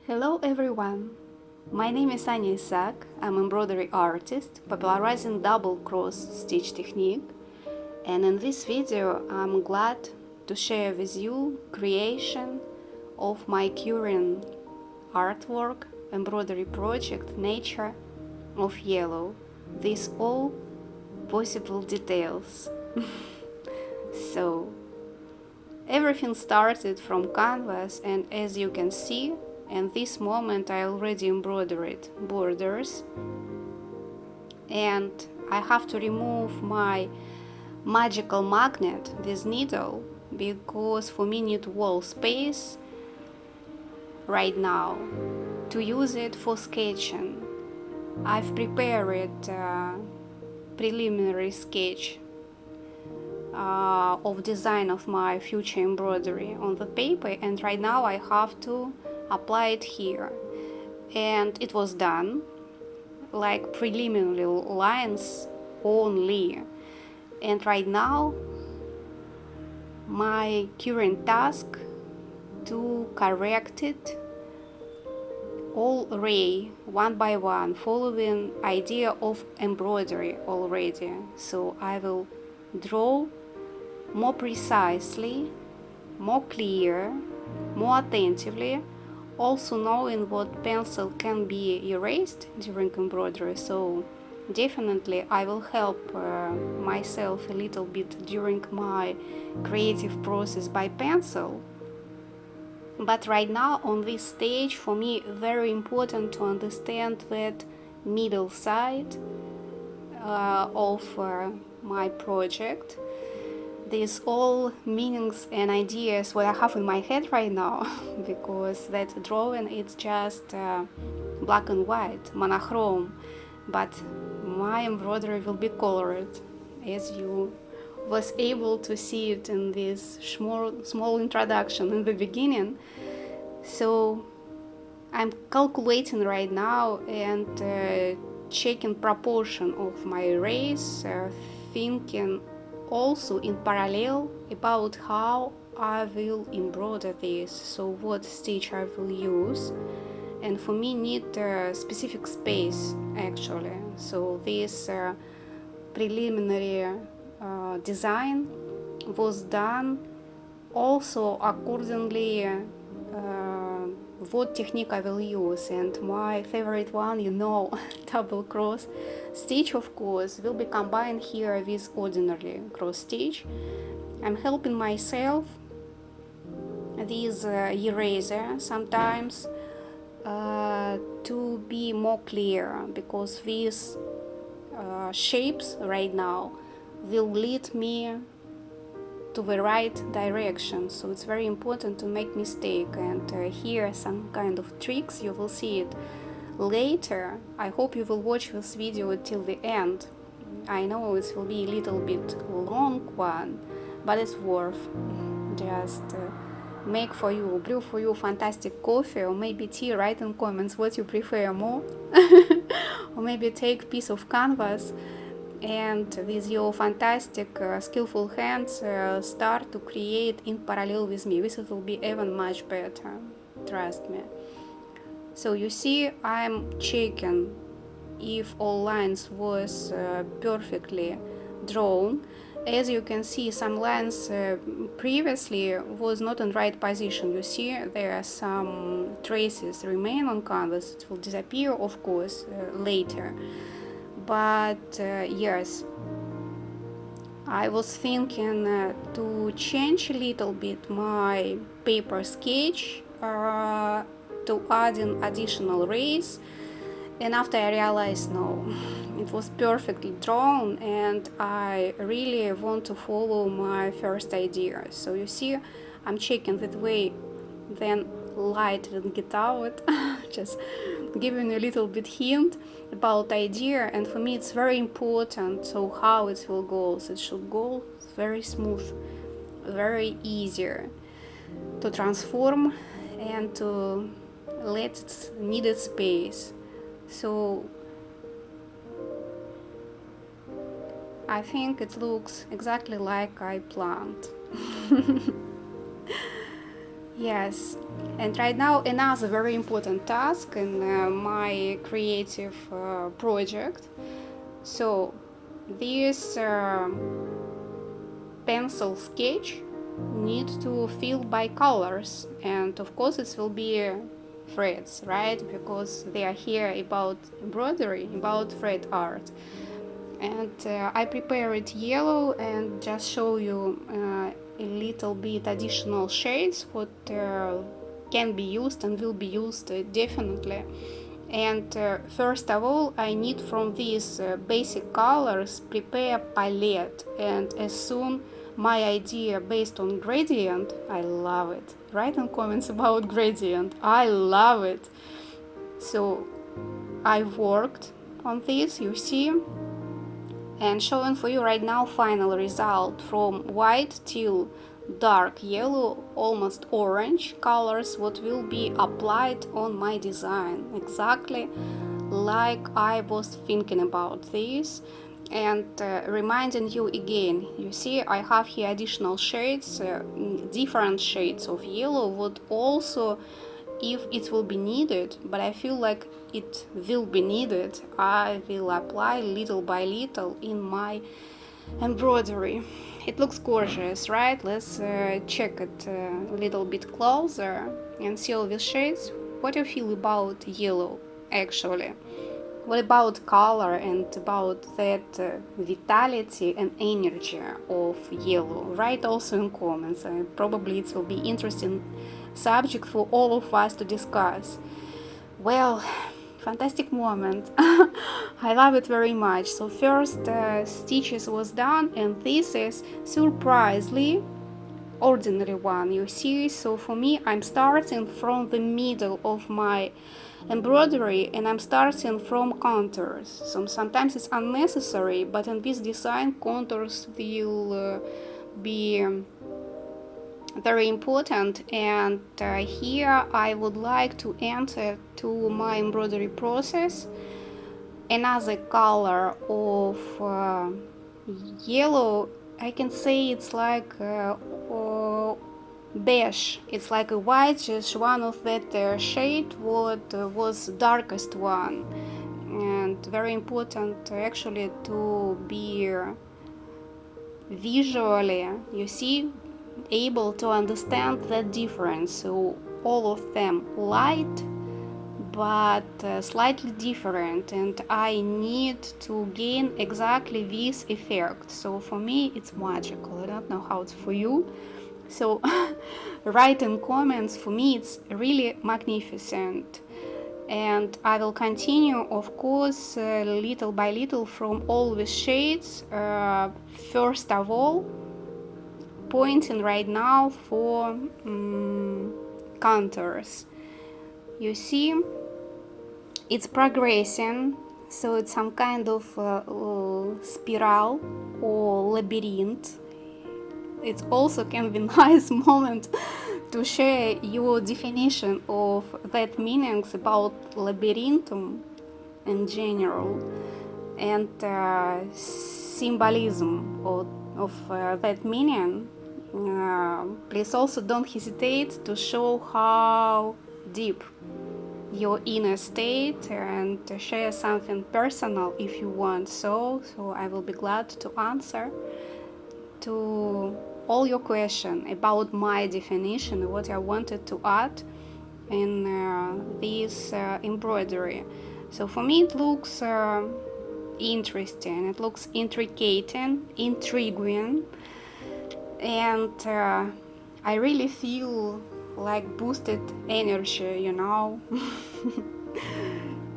Hello everyone! My name is Anya Isac. I'm embroidery artist, popularizing double cross stitch technique, and in this video I'm glad to share with you creation of my current artwork, embroidery project Nature of Yellow, with all possible details. So everything started from canvas, and as you can see, in this moment I already embroidered borders, and I have to remove my magical magnet, this needle, because for me need wall space right now to use it for sketching. I've prepared a preliminary sketch of design of my future embroidery on the paper, and right now I have to apply it here, and it was done like preliminary lines only. And right now my current task to correct it all ray one by one, following idea of embroidery already. So I will draw more precisely, more clear, more attentively, also knowing what pencil can be erased during embroidery. So definitely I will help myself a little bit during my creative process by pencil. But right now on this stage, for me very important to understand that middle side of my project, these all meanings and ideas what I have in my head right now, because that drawing is just black and white, monochrome, but my embroidery will be colored, as you was able to see it in this small introduction in the beginning. So I'm calculating right now and checking proportion of my rays, thinking also in parallel about how I will embroider this, so what stitch I will use, and for me need a specific space actually. So this preliminary design was done also accordingly what technique I will use, and my favorite one, double cross stitch, of course, will be combined here with ordinary cross stitch. I'm helping myself with eraser sometimes to be more clear, because these shapes right now will lead me to the right direction, so it's very important to make mistake. And here some kind of tricks, you will see it later. I hope you will watch this video till the end. I know it will be a little bit long one, but it's worth. Just make for you, brew for you fantastic coffee or maybe tea. Write in comments what you prefer more. Or maybe take piece of canvas and with your fantastic skillful hands start to create in parallel with me. This will be even much better, trust me. So you see, I'm checking if all lines was perfectly drawn. As you can see, some lines previously was not in right position. You see there are some traces remain on canvas. It will disappear, of course, later. But yes, I was thinking to change a little bit my paper sketch, to add in additional rays, and after I realized no, it was perfectly drawn and I really want to follow my first idea. So you see, I'm checking that way, then light will get out, just giving a little bit hint about idea. And for me it's very important, so how it will go. So it should go very smooth, very easier to transform and to let its needed space. So I think it looks exactly like I planned. Yes, and right now another very important task in my creative project. So this pencil sketch need to fill by colors, and of course it will be threads, right? Because they are here about embroidery, about thread art. And I prepared yellow and just show you a little bit additional shades what can be used and will be used definitely. And first of all, I need from these basic colors prepare palette, and as soon my idea based on gradient, I love it. Write in comments about gradient, I love it. So I worked on this, you see, and showing for you right now final result from white till dark yellow, almost orange colors what will be applied on my design, exactly like I was thinking about this. And reminding you again, you see I have here additional shades, different shades of yellow, what also if it will be needed, but I feel like it will be needed, I will apply little by little in my embroidery. It looks gorgeous, right? Let's check it a little bit closer and see all the shades. What do you feel about yellow actually? What about color and about that vitality and energy of yellow? Write also in comments. Probably it will be interesting subject for all of us to discuss. Well, fantastic moment. I love it very much. So first stitches was done, and this is surprisingly ordinary one, you see. So for me, I'm starting from the middle of my embroidery and I'm starting from contours. So sometimes it's unnecessary, but in this design contours will be very important. And here I would like to enter to my embroidery process another color of yellow. I can say it's like beige. It's like a white, just one of that shade what was darkest one. And very important actually to be visually, you see, able to understand the difference. So all of them light but slightly different, and I need to gain exactly this effect. So for me it's magical. I don't know how it's for you. So write in comments, for me it's really magnificent. And I will continue, of course, little by little from all the shades. First of all, pointing right now for contours. You see, it's progressing, so it's some kind of spiral or labyrinth. It also can be nice moment to share your definition of that meanings about labyrinthum in general and symbolism of that meaning. Please also don't hesitate to show how deep your inner state and to share something personal if you want. So I will be glad to answer to all your questions about my definition, what I wanted to add in this embroidery. So for me it looks interesting, it looks intricate, intriguing, and I really feel like boosted energy, you know.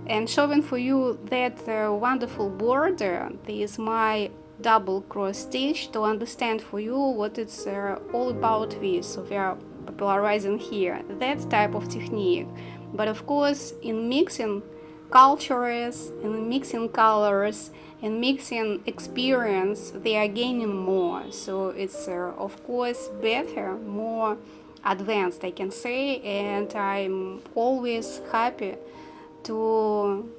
And showing for you that wonderful border, this is my double cross stitch to understand for you what it's all about this. So we are popularizing here that type of technique. But of course, in mixing cultures, in mixing colors, in mixing experience, they are gaining more. So it's of course better, more advanced, I can say, and I'm always happy to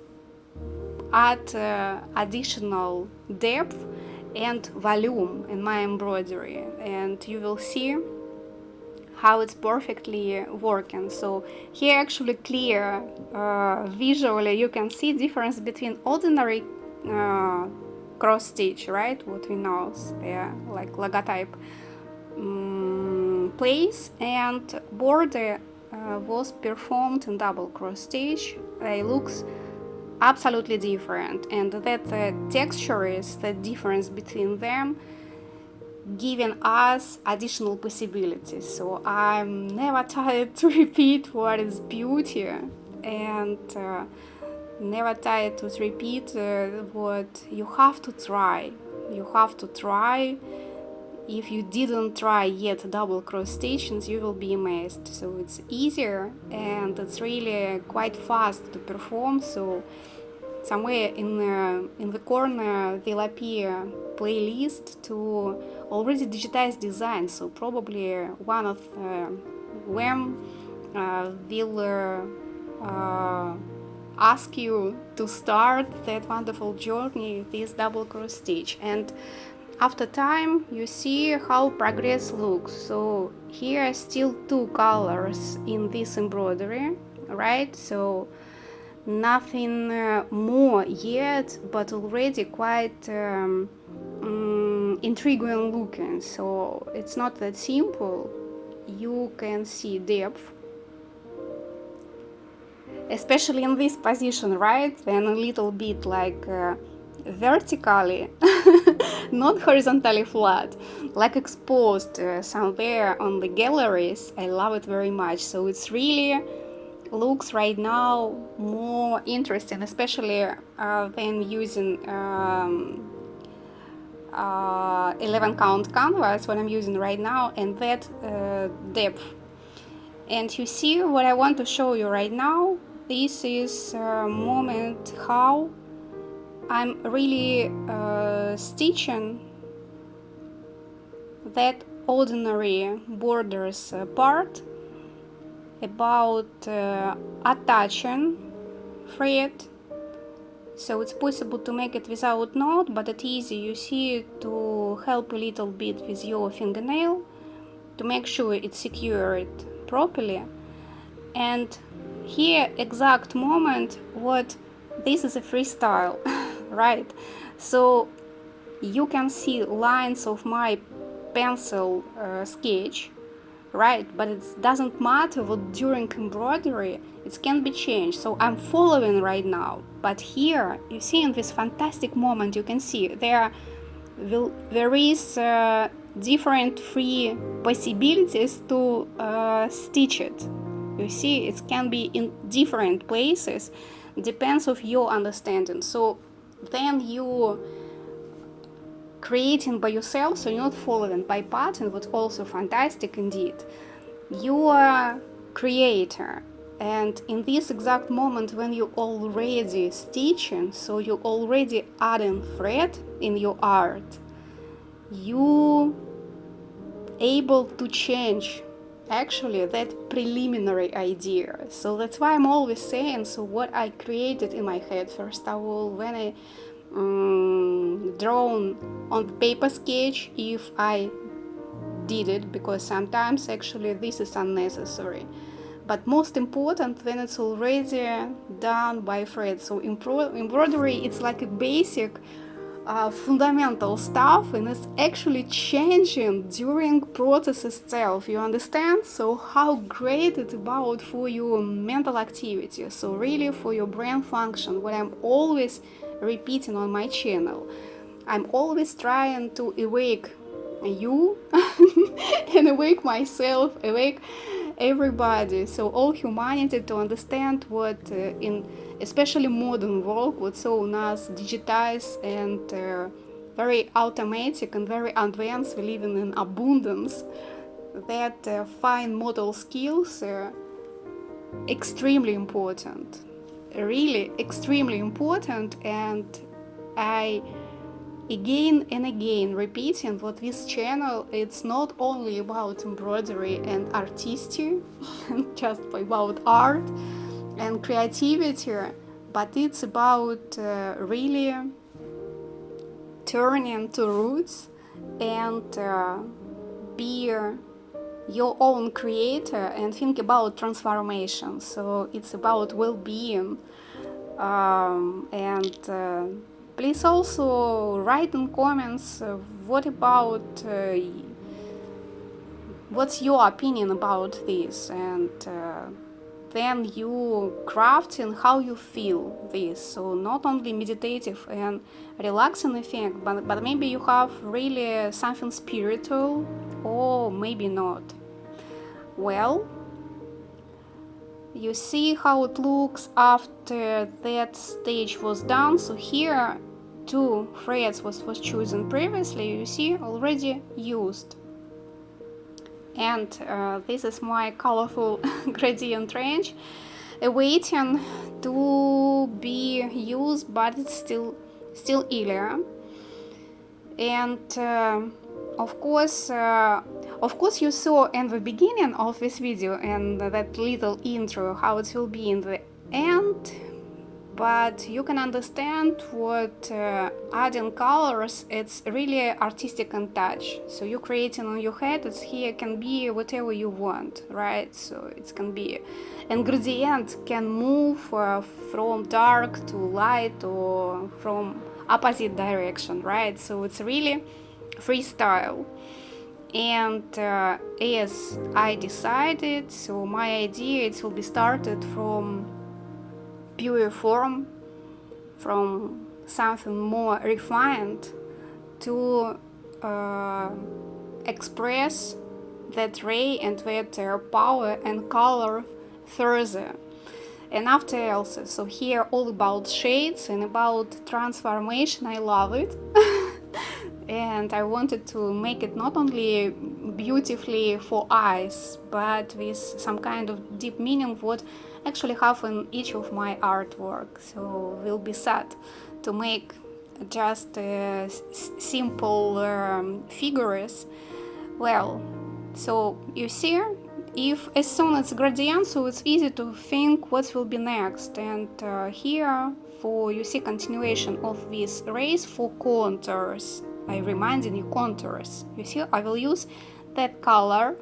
add additional depth and volume in my embroidery. And you will see how it's perfectly working. So here actually clear visually you can see difference between ordinary cross stitch, right, what we know, yeah, like logotype place, and border was performed in double cross stitch. It looks absolutely different, and that texture is the difference between them, giving us additional possibilities. So I'm never tired to repeat what is beauty, and never tired to repeat what you have to try. You have to try. If you didn't try yet double cross stitches, you will be amazed. So it's easier and it's really quite fast to perform. So somewhere in the corner will appear playlist to already digitized design. So probably one of them will ask you to start that wonderful journey, this double cross stitch. And after time you see how progress looks. So here are still two colors in this embroidery, right? So nothing more yet, but already quite intriguing looking. So it's not that simple. You can see depth, especially in this position, right? And a little bit like vertically, not horizontally flat, like exposed somewhere on the galleries. I love it very much. So it's really looks right now more interesting, especially when using 11 count canvas, what I'm using right now, and that depth. And you see what I want to show you right now. This is a moment how I'm really stitching that ordinary borders part, about attaching thread. So it's possible to make it without knot, but it's easy, you see, to help a little bit with your fingernail to make sure it's secured properly. And here exact moment what this is a freestyle right? So you can see lines of my pencil sketch, right? But it doesn't matter what during embroidery it can be changed. So I'm following right now, but here you see in this fantastic moment you can see there is different free possibilities to stitch it. You see, it can be in different places, depends of your understanding. So then you creating by yourself, so you're not following by pattern, what's also fantastic indeed. You are creator, and in this exact moment when you already stitching, so you already adding thread in your art, you able to change actually that preliminary idea. So that's why I'm always saying, so what I created in my head, first of all, when I drawn on the paper sketch, if I did it, because sometimes actually this is unnecessary, but most important when it's already done by thread. So embroidery, it's like a basic fundamental stuff, and it's actually changing during process itself, you understand? So how great it's about for your mental activity, so really for your brain function, what I'm always repeating on my channel. I'm always trying to awake you and awake myself, awake everybody, so all humanity, to understand what in especially modern world, what's so nice, digitized and very automatic and very advanced, we live in abundance, that fine motor skills are extremely important, really extremely important. And I again and again repeating what this channel, it's not only about embroidery and artistry just about art and creativity, but it's about really turning to roots and be your own creator and think about transformation. So it's about well-being. And please also write in comments what about what's your opinion about this, and then you craft in how you feel this. So not only meditative and relaxing effect, but maybe you have really something spiritual, or maybe not. Well, you see how it looks after that stage was done. So here 2 threads was chosen previously, you see, already used. And this is my colorful gradient range awaiting to be used, but it's still earlier. And of course you saw in the beginning of this video and that little intro how it will be in the end, but you can understand what adding colors, it's really artistic in touch. So you're creating on your head, it's here can be whatever you want, right? So it can be ingredient can move from dark to light or from opposite direction, right? So it's really freestyle. And as I decided, so my idea, it will be started from pure form, from something more refined, to express that ray and that power and color further. And after also, so here all about shades and about transformation. I love it. And I wanted to make it not only beautifully for eyes, but with some kind of deep meaning what actually have in each of my artwork. So will be sad to make just simple figures. Well, so you see, if as soon as gradient, so it's easy to think what will be next. And here for you see continuation of these rays for contours. I reminding you contours. You see, I will use that color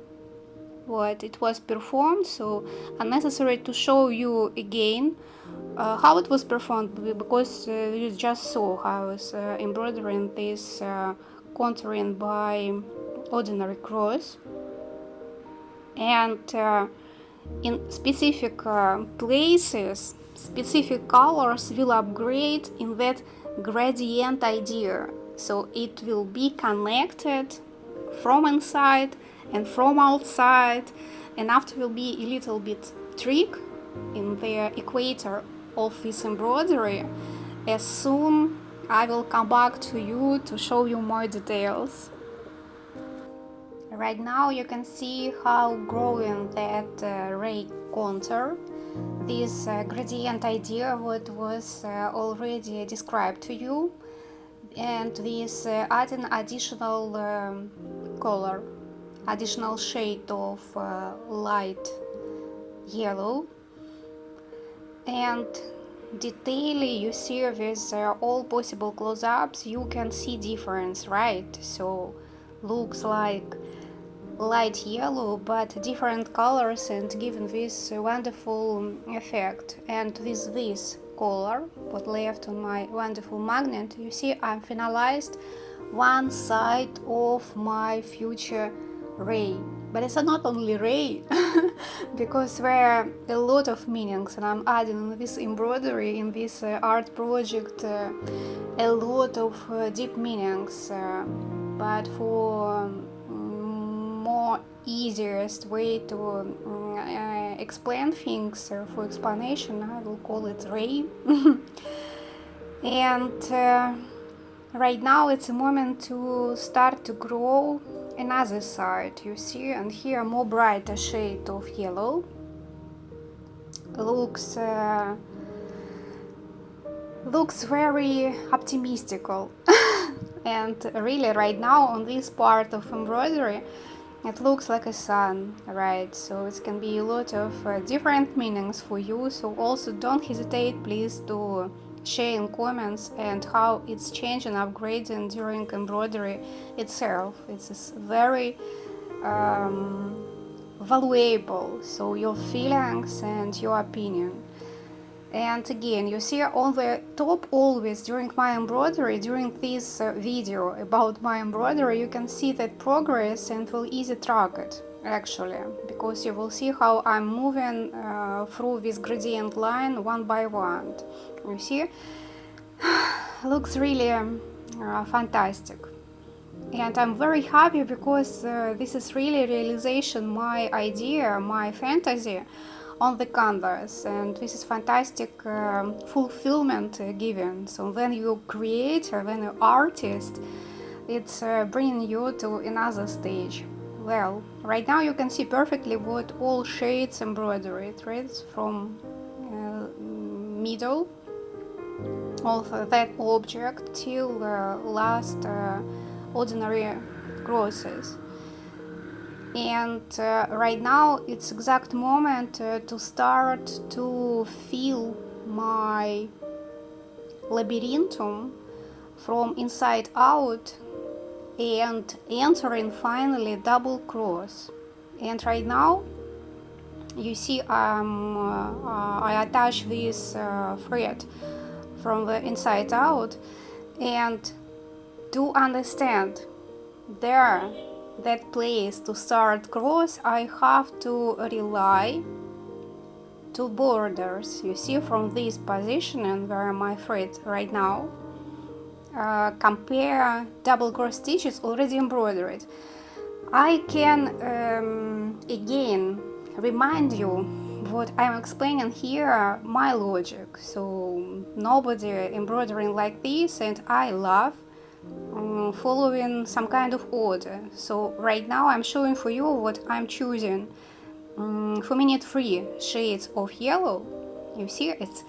what it was performed, so unnecessary to show you again how it was performed, because you just saw how I was embroidering this contouring by ordinary cross. And in specific places, specific colors will upgrade in that gradient idea. So it will be connected from inside and from outside, and after will be a little bit trick in the equator of this embroidery. As soon I will come back to you to show you more details. Right now you can see how growing that ray contour, this gradient idea what was already described to you, and this adding additional color, additional shade of light yellow, and detailing you see with all possible close-ups you can see difference, right? So looks like light yellow but different colors and giving this wonderful effect. And with this color what left on my wonderful magnet, you see I'm finalized one side of my future ray. But it's not only ray because there are a lot of meanings, and I'm adding in this embroidery, in this art project, a lot of deep meanings. But for more easiest way to explain things, for explanation, I will call it ray. And right now it's a moment to start to grow another side, you see, and here more brighter shade of yellow looks very optimistical. And really right now on this part of embroidery it looks like a sun, right? So it can be a lot of different meanings for you. So also don't hesitate, please, to share in comments and how it's changing, upgrading during embroidery itself. It's very valuable, so your feelings and your opinion. And again, you see on the top always during my embroidery, during this video about my embroidery, you can see that progress and will easy track it actually, because you will see how I'm moving through this gradient line one by one. You see, looks really fantastic. And I'm very happy because this is really realization my idea, my fantasy on the canvas, and this is fantastic fulfillment given. So when you create, when you're artist, it's bringing you to another stage. Well, right now you can see perfectly what all shades embroidery threads from middle of that object till last ordinary crosses. And right now it's exact moment to start to feel my labyrinthum from inside out and entering finally double cross. And right now you see I attach this thread from the inside out, and to understand there that place to start cross, I have to rely to borders. You see from this position where my thread right now, compare double cross stitches already embroidered. I can again remind you what I'm explaining here, my logic. So nobody embroidering like this, and I love following some kind of order. So right now I'm showing for you what I'm choosing. For minute 3 shades of yellow. You see it's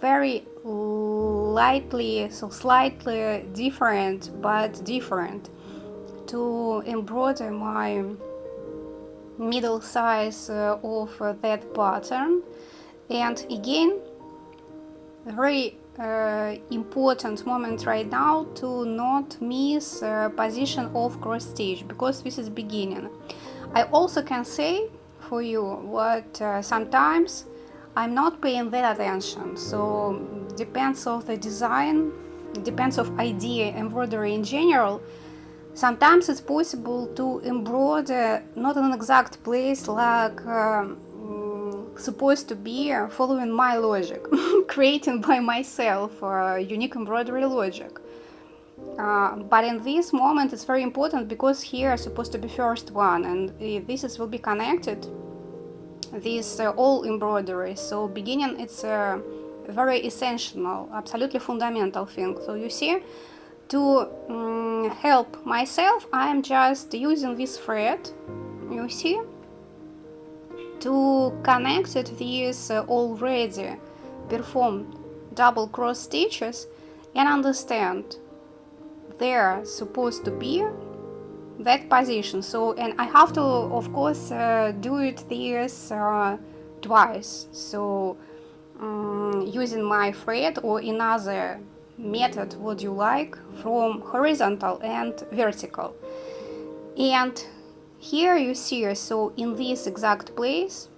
very lightly, so slightly different, but different, to embroider my middle size of that pattern. And again, very important moment right now to not miss position of cross stitch, because this is beginning. I also can say for you what sometimes I'm not paying that attention, so depends of the design, depends of idea, embroidery in general. Sometimes it's possible to embroider not in an exact place like supposed to be, following my logic, creating by myself unique embroidery logic. But in this moment it's very important, because here is supposed to be first one, and this is will be connected, this all embroidery. So beginning it's a very essential, absolutely fundamental thing. So you see, to help myself, I am just using this thread, you see, to connect it with already performed double cross stitches, and understand they're supposed to be that position. So, and I have to of course do it this twice, so using my thread or another method, what you like, from horizontal and vertical. And here you see, so in this exact place,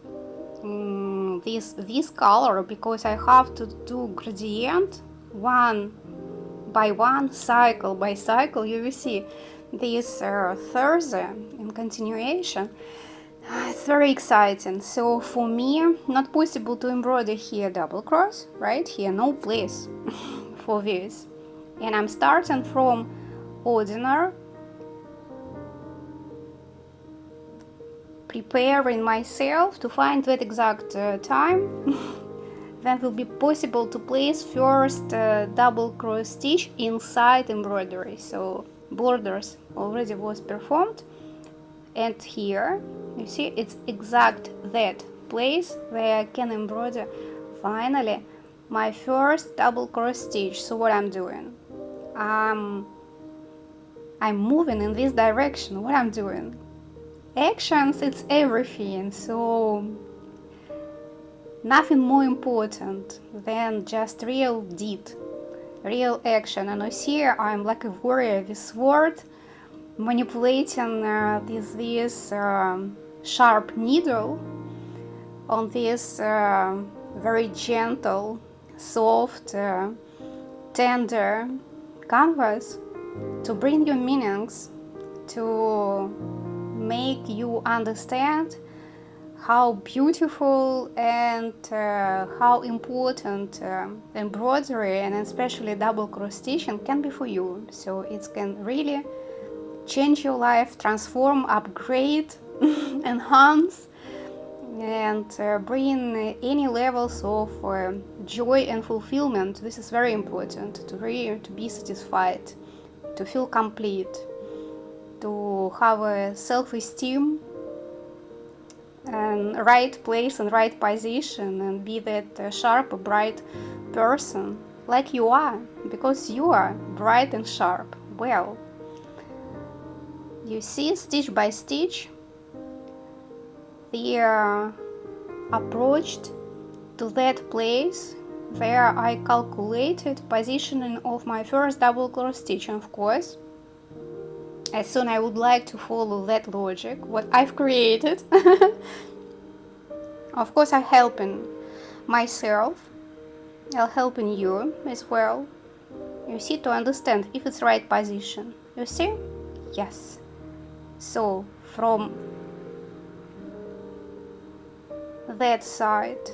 this color, because I have to do gradient one by one, cycle by cycle, you will see this Thursday in continuation. It's very exciting. So for me, not possible to embroider here double cross, right? Here no place for this. And I'm starting from ordinary, preparing myself to find that exact time then will be possible to place first double cross stitch inside embroidery. So borders already was performed, and here you see it's exact that place where I can embroider finally my first double cross stitch. So what I'm doing, I'm moving in this direction. What I'm doing, actions, it's everything. So nothing more important than just real deed, real action. And you see I'm like a warrior with sword, manipulating these sharp needle on this very gentle, soft, tender canvas to bring you meanings, to make you understand how beautiful and how important embroidery and especially double cross stitching can be for you. So it can really change your life, transform, upgrade, enhance, and bring any levels of joy and fulfillment. This is very important to be satisfied, to feel complete, to have a self-esteem and right place and right position, and be that sharp, bright person like you are, because you are bright and sharp. Well, you see, stitch by stitch, the approach to that place where I calculated positioning of my first double cross stitch. Of course, as soon I would like to follow that logic, what I've created. Of course, I'm helping myself, I'm helping you as well. You see, to understand if it's right position. You see? Yes. So from that side,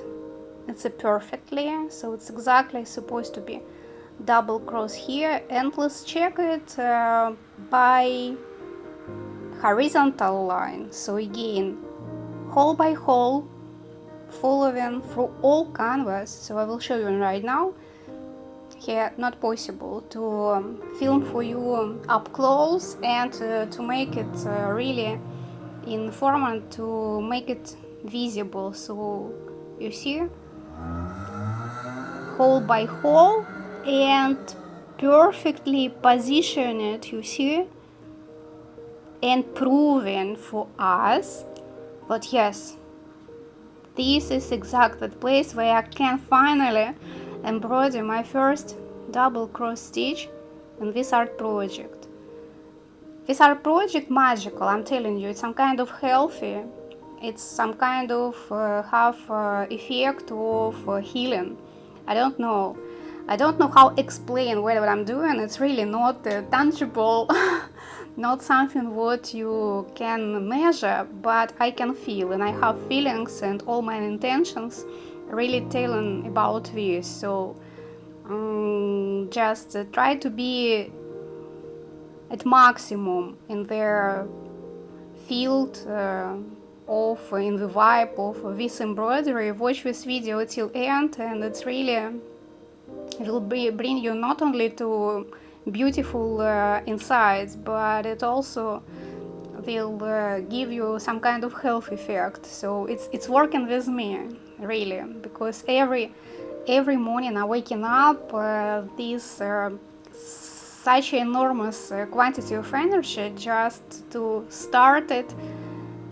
it's a perfectly, so it's exactly supposed to be double cross here, and let's check it by horizontal line. So again, hole by hole, following through all canvas. So I will show you right now. Here, not possible to film for you up close and to make it really in format, to make it visible. So you see, hole by hole, and perfectly position it, you see, and proving for us that yes, this is exactly the place where I can finally embroider my first double cross stitch in this art project. This art project magical, I'm telling you, it's some kind of healthy, it's some kind of have effect of healing. I don't know how explain what I'm doing. It's really not tangible, not something what you can measure, but I can feel, and I have feelings, and all my intentions really telling about this. So just try to be at maximum in their field of in the vibe of this embroidery. Watch this video till end, and it's really will bring you not only to beautiful insights, but it also will give you some kind of health effect. So it's working with me really, because every morning I waking up this such enormous quantity of energy just to start it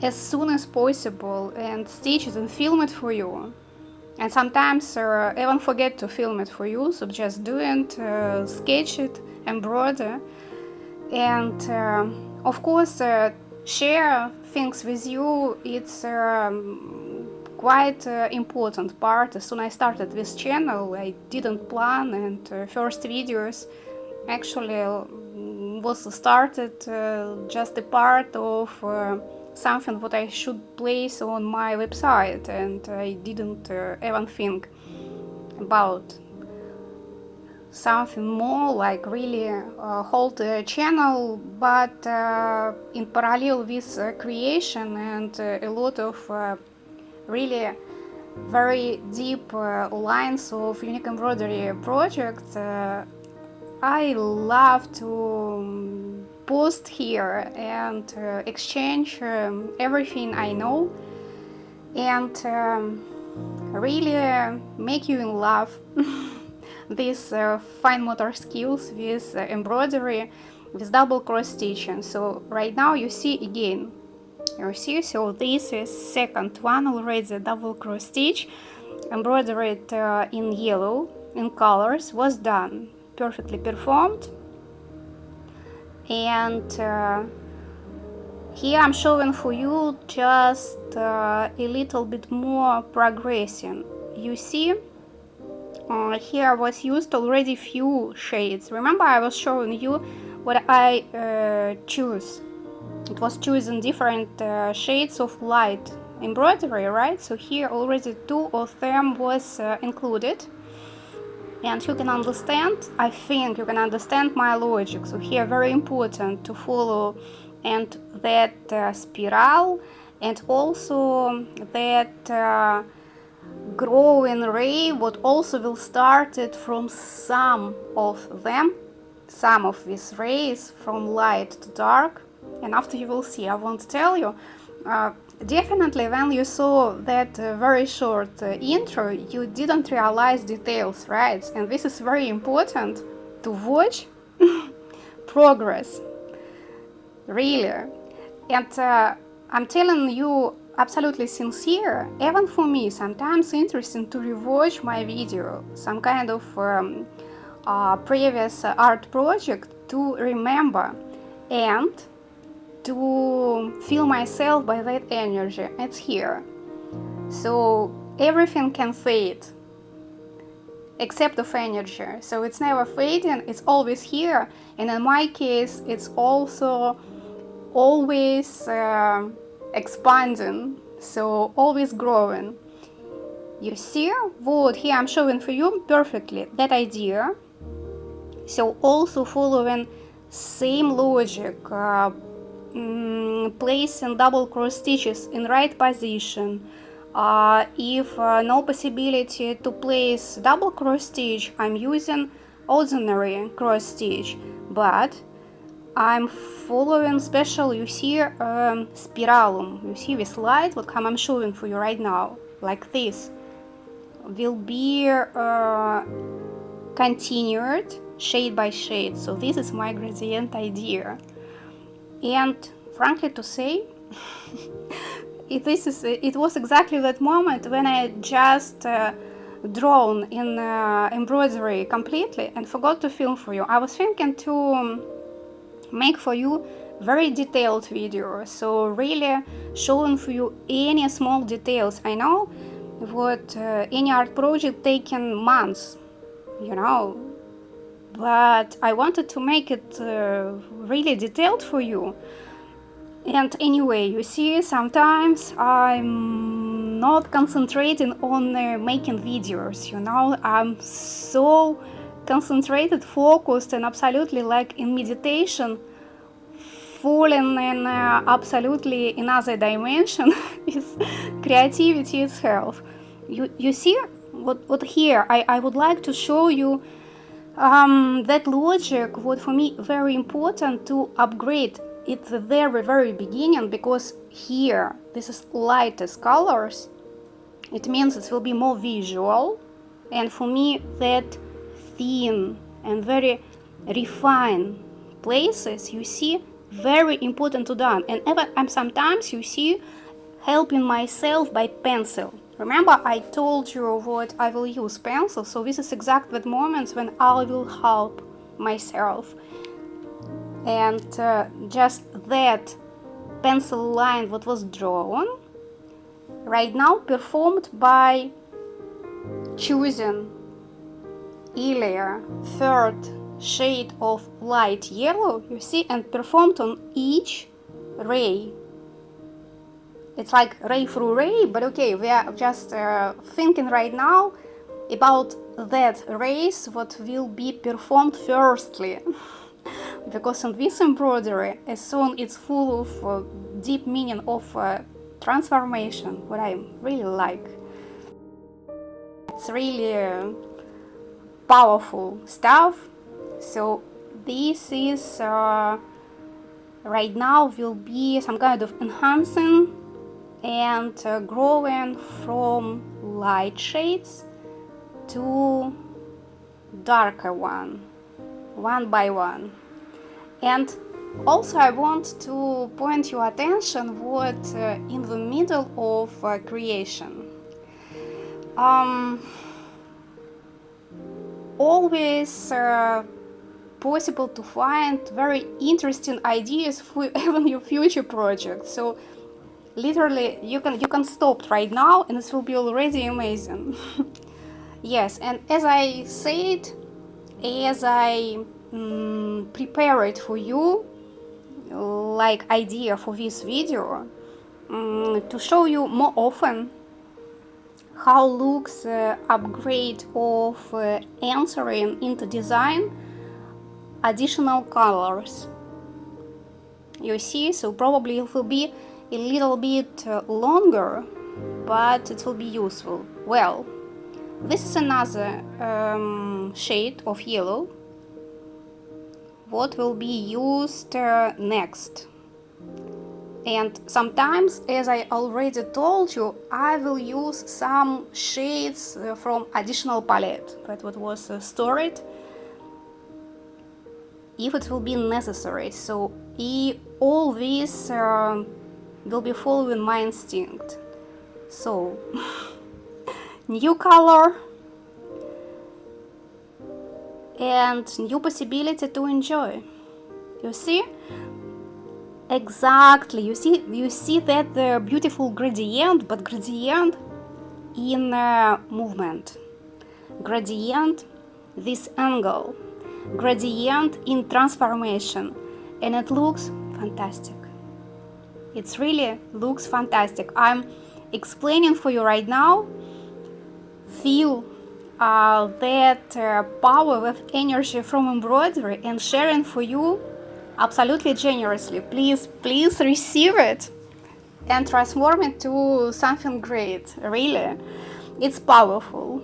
as soon as possible and stitch it and film it for you. And sometimes even forget to film it for you, so just do it, sketch it, embroider, and of course share things with you. It's quite important part. As soon as I started this channel, I didn't plan, and first videos actually was started just a part of something what I should place on my website, and I didn't even think about something more like really hold the channel, but in parallel with creation and a lot of really very deep lines of unique embroidery projects, I love to post here and exchange everything I know, and really make you in love these fine motor skills with embroidery, with double cross stitching. So right now you see again, you see, so this is second one already, double cross stitch embroidered in yellow in colors, was done, perfectly performed. And Here I'm showing for you just a little bit more progression. You see, here was used already few shades. Remember I was showing you what I choose. It was choosing different shades of light embroidery, right? So here already 2 of them was included. And you can understand, I think you can understand my logic. So here very important to follow and that spiral, and also that growing ray what also will start it from some of them, some of these rays from light to dark. And after you will see, I won't tell you. Definitely when you saw that very short intro, you didn't realize details, right? And this is very important to watch progress, really. And I'm telling you absolutely sincere, even for me sometimes interesting to rewatch my video, some kind of previous art project, to remember and to feel myself by that energy. It's here. So everything can fade except of energy. So it's never fading, it's always here. And in my case, it's also always expanding, so always growing. You see what here I'm showing for you perfectly that idea. So also following same logic, placing double cross stitches in right position. If no possibility to place double cross stitch, I'm using ordinary cross stitch, but I'm following special, you see, spiralum. You see this light, what I'm showing for you right now, like this, will be continued shade by shade. So this is my gradient idea. And frankly to say, it was exactly that moment when I just drawn in embroidery completely and forgot to film for you. I was thinking to make for you very detailed video, so really showing for you any small details. I know what any art project taking months, you know, but I wanted to make it really detailed for you. And anyway, you see, sometimes I'm not concentrating on making videos, you know, I'm so concentrated, focused, and absolutely like in meditation, falling in absolutely another dimension is creativity itself. You see what here I would like to show you that logic, what for me very important to upgrade at the very beginning, because here this is lightest colors, it means it will be more visual, and for me that thin and very refined places, you see, very important to done. And even I'm sometimes, you see, helping myself by pencil. Remember I told you what I will use pencil, so this is exact that moments when I will help myself. And just that pencil line what was drawn right now performed by choosing earlier third shade of light yellow, you see, and performed on each ray. It's like ray through ray, but okay, we are just thinking right now about that rays what will be performed firstly. Because in this embroidery, as soon it's full of deep meaning of transformation, what I really like. It's really powerful stuff. So this is right now will be some kind of enhancing and growing from light shades to darker one by one. And also I want to point your attention what in the middle of creation. Always possible to find very interesting ideas for even your future projects. So literally you can stop right now and it will be already amazing. Yes, and as I said, as I prepare it for you, like idea for this video, to show you more often how looks upgrade of entering into design additional colors. You see, so probably it will be a little bit longer, but it will be useful. Well, this is another shade of yellow, what will be used next. And sometimes, as I already told you, I will use some shades from additional palette that what was stored, if it will be necessary. So all this will be following my instinct. So new color and new possibility to enjoy. You see? Exactly, you see that beautiful gradient, but gradient in movement, gradient this angle, gradient in transformation, and it looks fantastic. It really looks fantastic. I'm explaining for you right now. Feel that power with energy from embroidery and sharing for you absolutely generously. Please receive it and transform it to something great. Really, it's powerful.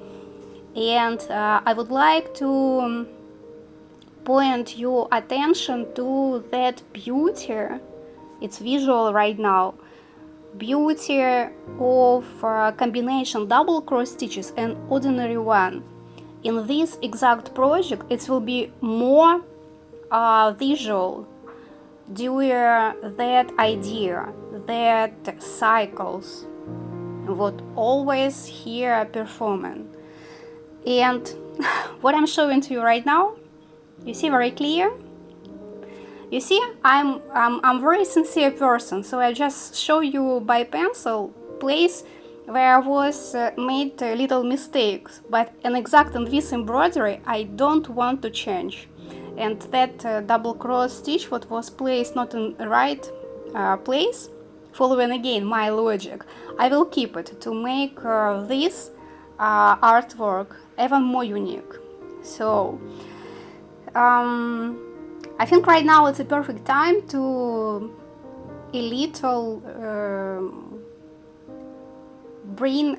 And I would like to point your attention to that beauty. It's visual right now. Beauty of combination double cross stitches and ordinary one. In this exact project, it will be more visual due that idea, that cycles, what always here performing. And what I'm showing to you right now, you see very clear. You see, I'm very sincere person, so I just show you by pencil place where I was made little mistakes, but in exact in this embroidery I don't want to change. And that double cross stitch what was placed not in the right place, following again my logic, I will keep it to make this artwork even more unique. So I think right now it's a perfect time to a little bring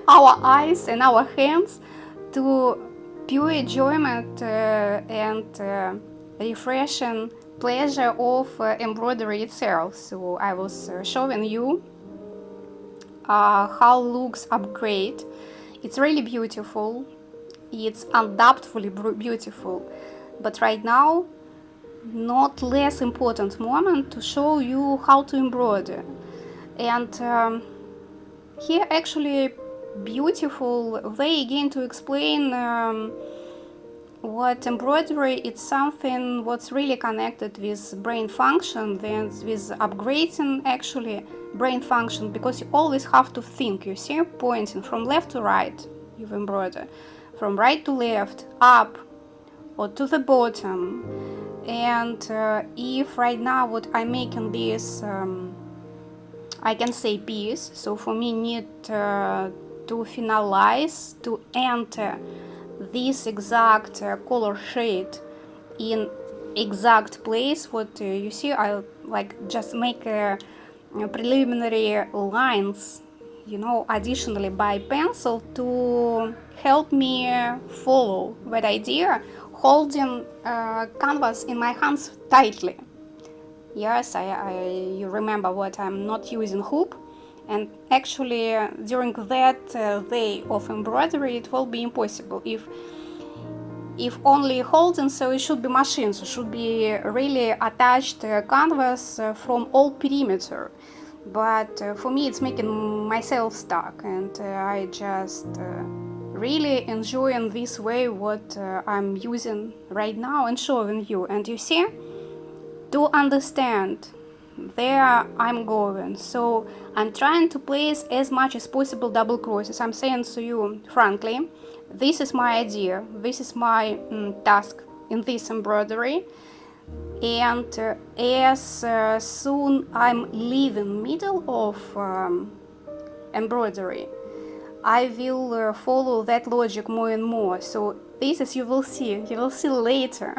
our eyes and our hands to pure enjoyment and refreshing pleasure of embroidery itself. So I was showing you how looks upgrade. It's really beautiful. It's undoubtedly beautiful. But right now, not less important moment to show you how to embroider. And here actually beautiful way again to explain what embroidery it's something what's really connected with brain function and with upgrading actually brain function, because you always have to think, you see, pointing from left to right, you embroider, from right to left, up or to the bottom. And if right now what I'm making this I can say piece, so for me need to finalize, to enter this exact color shade in exact place. What you see, I like just make preliminary lines, you know, additionally by pencil to help me follow that idea, holding canvas in my hands tightly. Yes, you remember what I'm not using hoop, and actually during that day of embroidery it will be impossible if only holding, so it should be machine, so it should be really attached canvas from all perimeter. But for me it's making myself stuck, and I just really enjoying this way what I'm using right now and showing you. And you see, to understand there I'm going, so I'm trying to place as much as possible double crosses. I'm saying to you frankly, this is my idea, this is my task in this embroidery. And as soon I'm leaving middle of embroidery, I will follow that logic more and more. So this is, you will see later.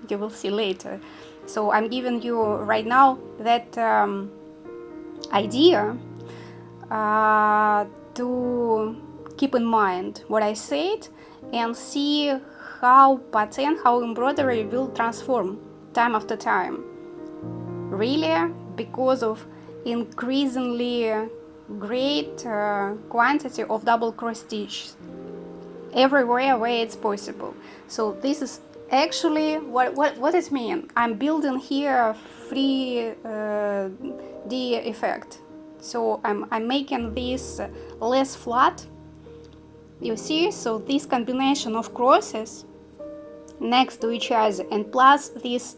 You will see later. So I'm giving you right now that idea to keep in mind what I said and see how pattern, how embroidery will transform time after time. Really, because of increasingly great quantity of double cross stitch everywhere where it's possible. So this is actually what it means. I'm building here 3D effect. So I'm making this less flat, you see. So this combination of crosses next to each other, and plus this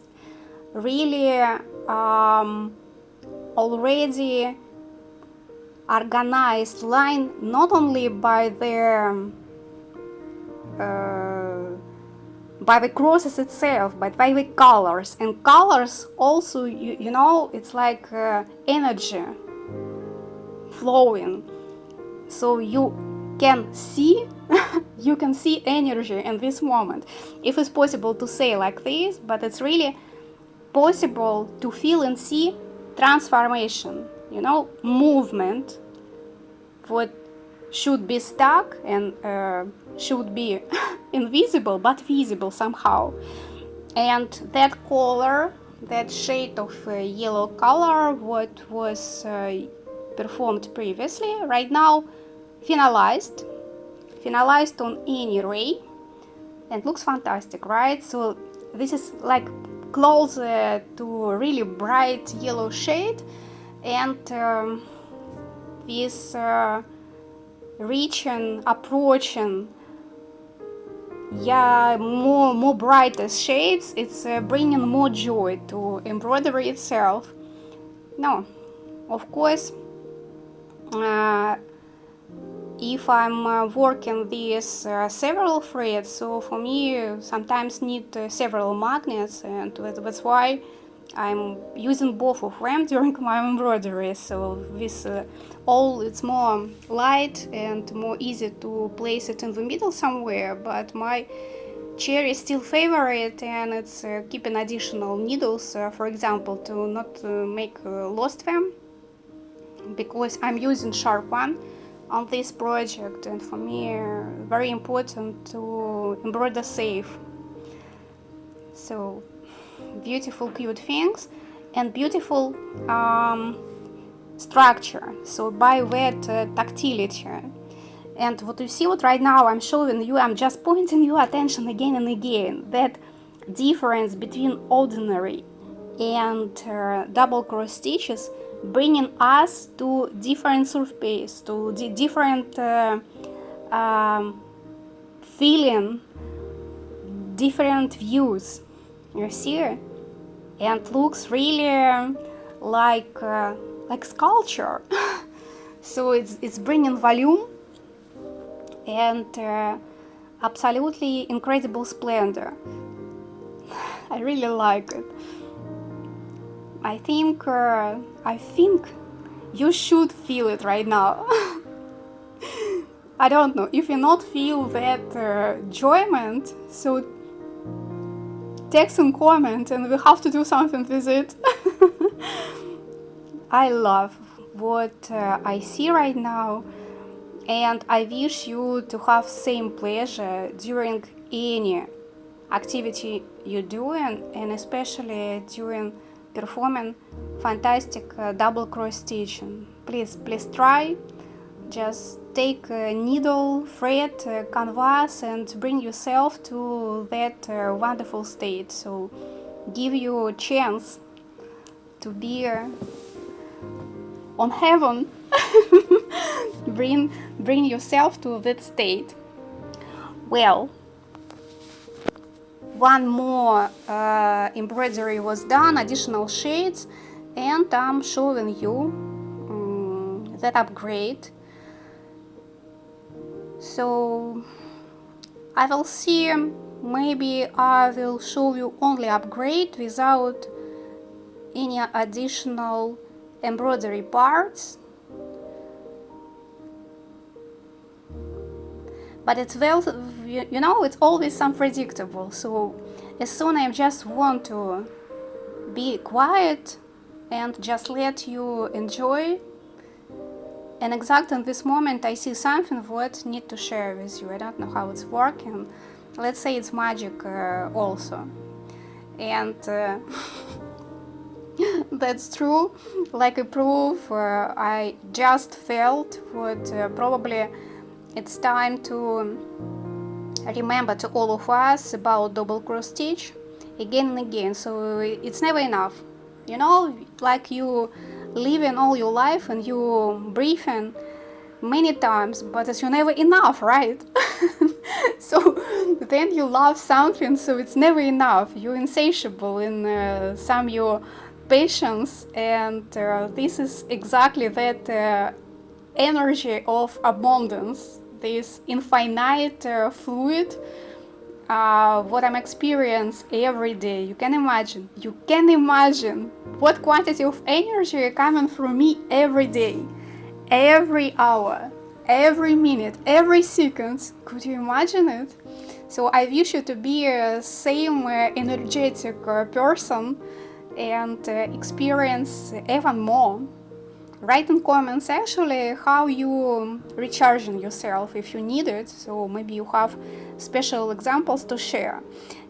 really already organized line, not only by the crosses itself, but by the colors. And colors also, you know, it's like energy flowing. So you can see you can see energy in this moment, if it's possible to say like this, but it's really possible to feel and see transformation, you know, movement, what should be stuck and should be invisible but visible somehow. And that color, that shade of yellow color, what was performed previously, right now finalized on any ray, and looks fantastic, right? So this is like closer to really bright yellow shade, and this reaching, approaching, more brighter shades, it's bringing more joy to embroidery itself. No, of course, if I'm working these several threads, so for me sometimes need several magnets, and that's why I'm using both of them during my embroidery. So this all, it's more light and more easy to place it in the middle somewhere, but my chair is still favorite, and it's keeping additional needles, for example, to not make lost them, because I'm using sharp one on this project, and for me very important to embroider safe. So beautiful cute things and beautiful structure, so by that tactility. And what you see, what right now I'm showing you, I'm just pointing your attention again and again, that difference between ordinary and double cross stitches, bringing us to different surface, to different feeling, different views, you see, and looks really like sculpture. So it's bringing volume and absolutely incredible splendor. I really like it. I think you should feel it right now. I don't know if you not feel that enjoyment, so text and comment, and we have to do something with it. I love what I see right now, and I wish you to have same pleasure during any activity you're doing, and especially during performing fantastic double cross stitching. Please try. Just take a needle, thread, canvas, and bring yourself to that wonderful state. So give you a chance to be on heaven. bring yourself to that state. Well, one more embroidery was done, additional shades, and I'm showing you that upgrade. So I will see, maybe I will show you only upgrade without any additional embroidery parts. But it's well, you know, it's always unpredictable. So as soon as I just want to be quiet and just let you enjoy, and exactly in this moment I see something what I need to share with you. I don't know how it's working. Let's say it's magic also. And that's true. Like a proof, I just felt what probably it's time to remember to all of us about double cross stitch again and again. So it's never enough, you know, like you living all your life and you breathing many times, but it's never enough, right? So then you love something, so it's never enough. You're insatiable in some your patience, and this is exactly that energy of abundance, this infinite fluid, what I'm experiencing every day. You can imagine what quantity of energy coming through me every day, every hour, every minute, every second. Could you imagine it? So I wish you to be a same energetic person and experience even more. Write in comments actually how you recharging yourself if you need it. So maybe you have special examples to share.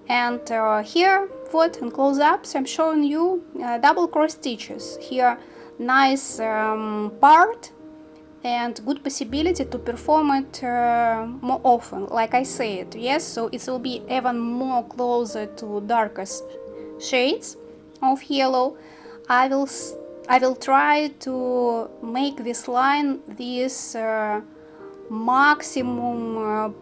And here, what in close-ups, I'm showing you double cross stitches. Here, nice part and good possibility to perform it more often, like I said. Yes, so it will be even more closer to darkest shades of yellow. I will try to make this line this maximum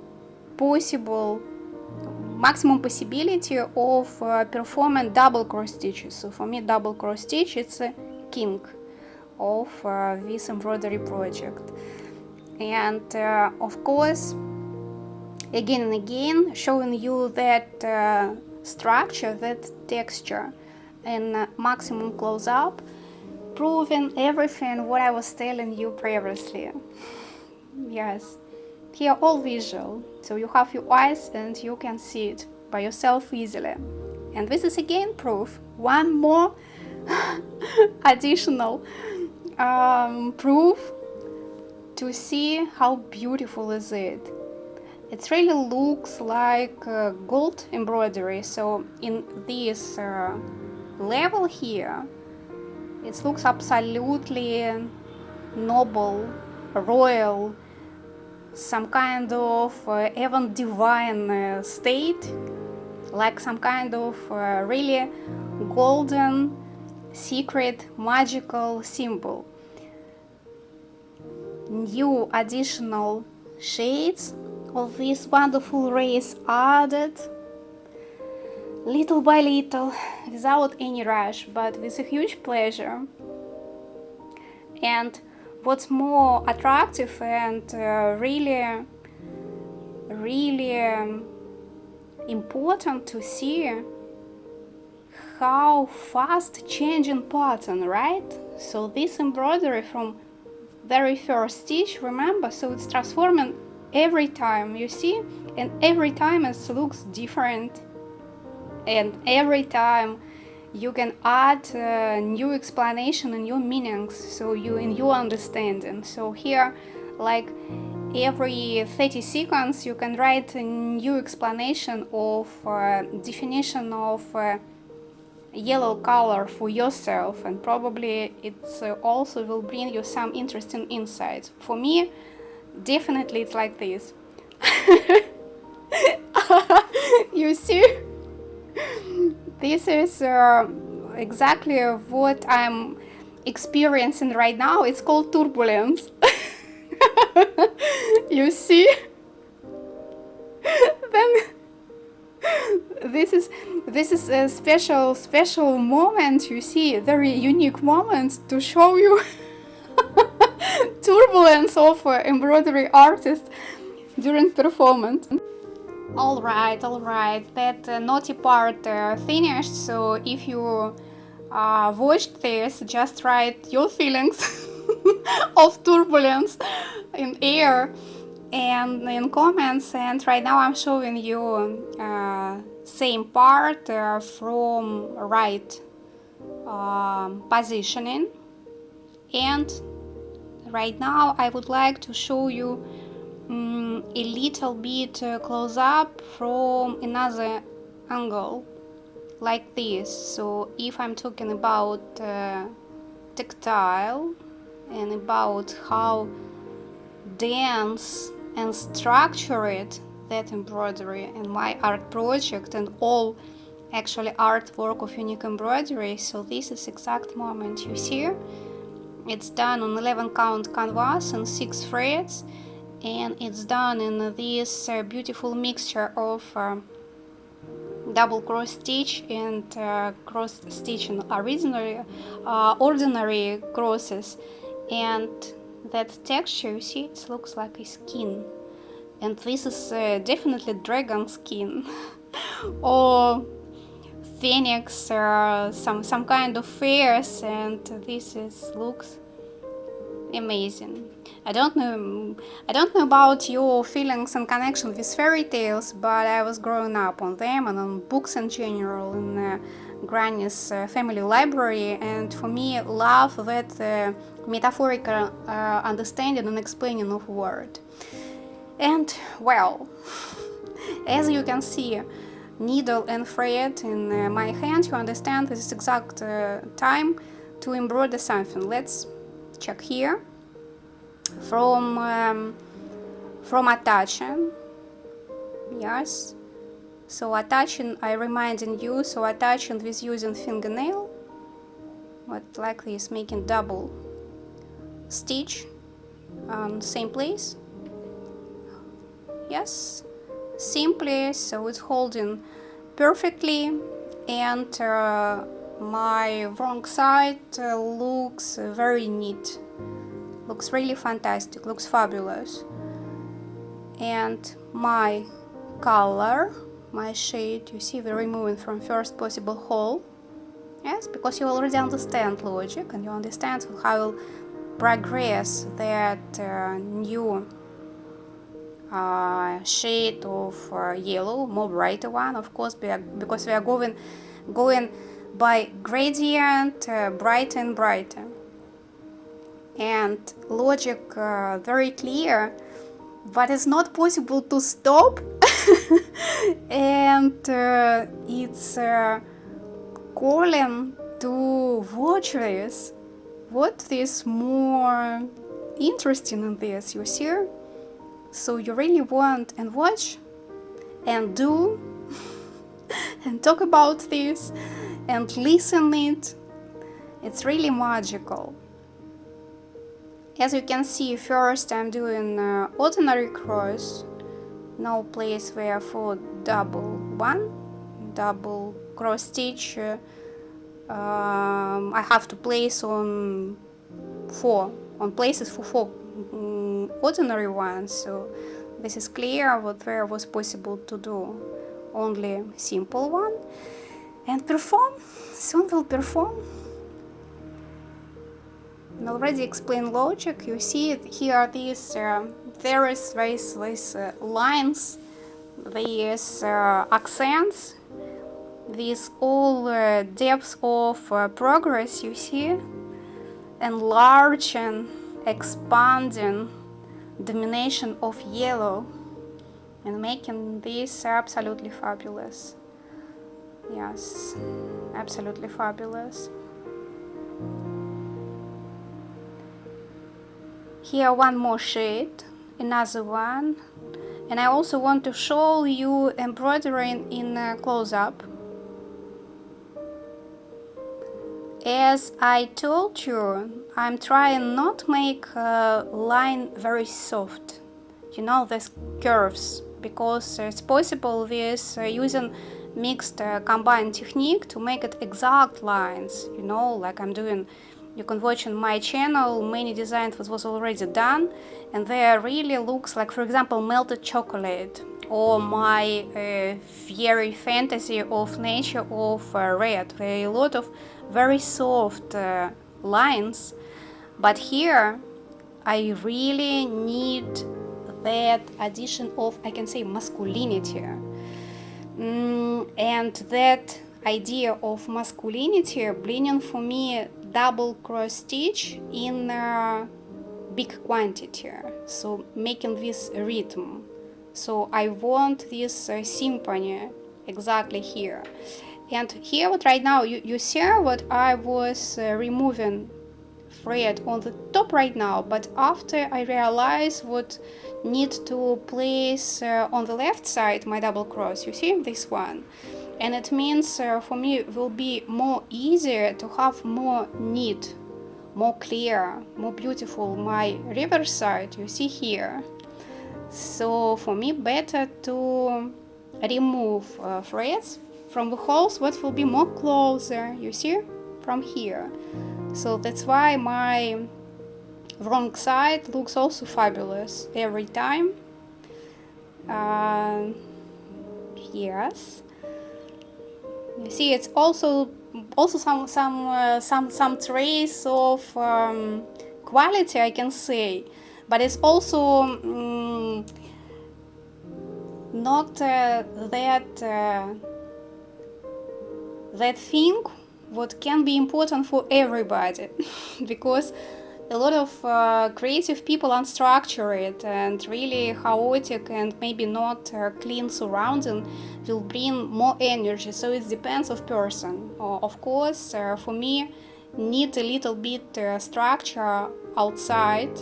possibility of performing double cross stitches. So for me, double cross stitch, it's a king of this embroidery project. And of course, again and again, showing you that structure, that texture in maximum close-up, proving everything what I was telling you previously. Yes, here all visual, so you have your eyes and you can see it by yourself easily. And this is again proof, one more additional proof to see how beautiful is it. It really looks like gold embroidery. So in this level here, it looks absolutely noble, royal, some kind of even divine state, like some kind of really golden, secret, magical symbol. New additional shades of this wonderful race added little by little, without any rush, but with a huge pleasure. And what's more attractive and really important to see, how fast changing pattern, right? So this embroidery from very first stitch, remember, so it's transforming every time, you see, and every time it looks different, and every time you can add new explanation and new meanings, so you in your understanding. So here, like every 30 seconds, you can write a new explanation of definition of yellow color for yourself, and probably it also will bring you some interesting insights. For me, definitely it's like this. You see, this is exactly what I'm experiencing right now. It's called turbulence. You see, this is a special moment, you see, very unique moment to show you turbulence of embroidery artist during performance. All right, that naughty part finished. So if you watched this, just write your feelings of turbulence in air and in comments. And right now I'm showing you same part from right positioning. And right now I would like to show you a little bit close up from another angle, like this. So if I'm talking about tactile and about how dense and structured that embroidery and my art project and all actually artwork of unique embroidery, so this is exact moment. You see, it's done on 11 count canvas and 6 threads, and it's done in this beautiful mixture of double cross stitch and cross stitch in ordinary crosses. And that texture, you see, it looks like a skin, and this is definitely dragon skin or phoenix, some kind of fairs, and this looks amazing. I don't know about your feelings and connection with fairy tales, but I was growing up on them and on books in general in Granny's family library, and for me, love that metaphorical understanding and explaining of word. And well, as you can see, needle and thread in my hand, you understand this is exact time to embroider something. Let's check here. From attaching, yes, so attaching, I reminding you, so attaching with using fingernail, but like this, making double stitch on same place, yes, simply, so it's holding perfectly, and my wrong side looks very neat. Looks really fantastic, looks fabulous. And my color, my shade, you see, we're removing from first possible hole. Yes, because you already understand logic and you understand how will progress that new shade of yellow, more brighter one, of course, because we are going by gradient, brighter and brighter. And logic very clear, but it's not possible to stop. And it's calling to watch this. What is more interesting in this, you see? So you really want and watch and do and talk about this and listen it. It's really magical. As you can see, first I'm doing ordinary cross, no place where for double cross stitch. I have to place on places for 4 ordinary ones, so this is clear what there was possible to do only simple one. And perform, soon will perform. And already explained logic. You see it here, these there is these lines, these accents, these all depths of progress, you see, enlarging, expanding, domination of yellow, and making this absolutely fabulous. Yes, absolutely fabulous. Here one more shade, another one, and I also want to show you embroidering in close-up. As I told you, I'm trying not to make line very soft, you know, these curves, because it's possible with using mixed combined technique to make it exact lines, you know, like I'm doing. You can watch on my channel many designs was already done, and there really looks like, for example, melted chocolate, or my fairy fantasy of nature of red. There are a lot of very soft lines, but here I really need that addition of, I can say, masculinity. And that idea of masculinity bringing for me double cross stitch in big quantity, so making this rhythm. So I want this symphony exactly here. And here, what right now, you see what I was removing thread on the top right now, but after I realize what need to place on the left side my double cross, you see this one, and it means for me it will be more easier to have more neat, more clear, more beautiful my reverse side, you see here. So for me better to remove threads from the holes what will be more closer, you see, from here. So that's why my wrong side looks also fabulous every time. Yes, you see, it's also some trace of quality, I can say, but it's also not that thing what can be important for everybody because a lot of creative people unstructured and really chaotic and maybe not clean surrounding will bring more energy, so it depends of person. Of course, for me need a little bit structure outside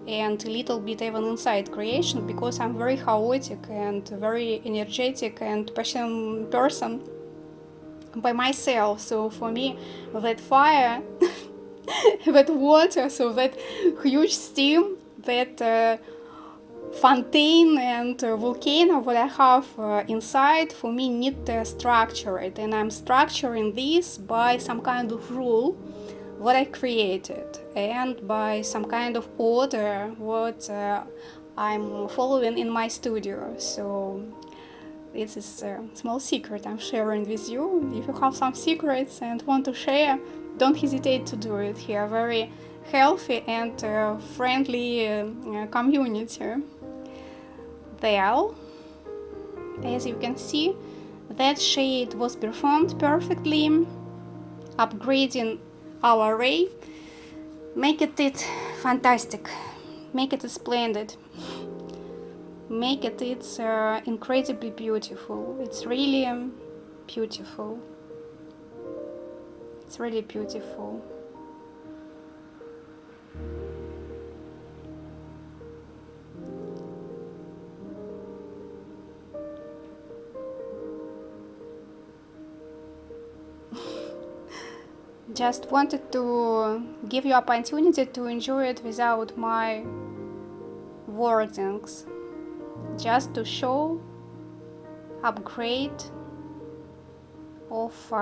and a little bit even inside creation because I'm very chaotic and very energetic and passionate person by myself. So for me that fire that water, so that huge steam, that fountain and volcano what I have inside, for me need to structure it, and I'm structuring this by some kind of rule what I created and by some kind of order what I'm following in my studio. So this is a small secret I'm sharing with you. If you have some secrets and want to share, don't hesitate to do it here. Very healthy and friendly community. Well, as you can see, that shade was performed perfectly, upgrading our array, make it fantastic, make it splendid. Make it it's incredibly beautiful. It's really beautiful. It's really beautiful. Just wanted to give you opportunity to enjoy it without my wordings, just to show upgrade of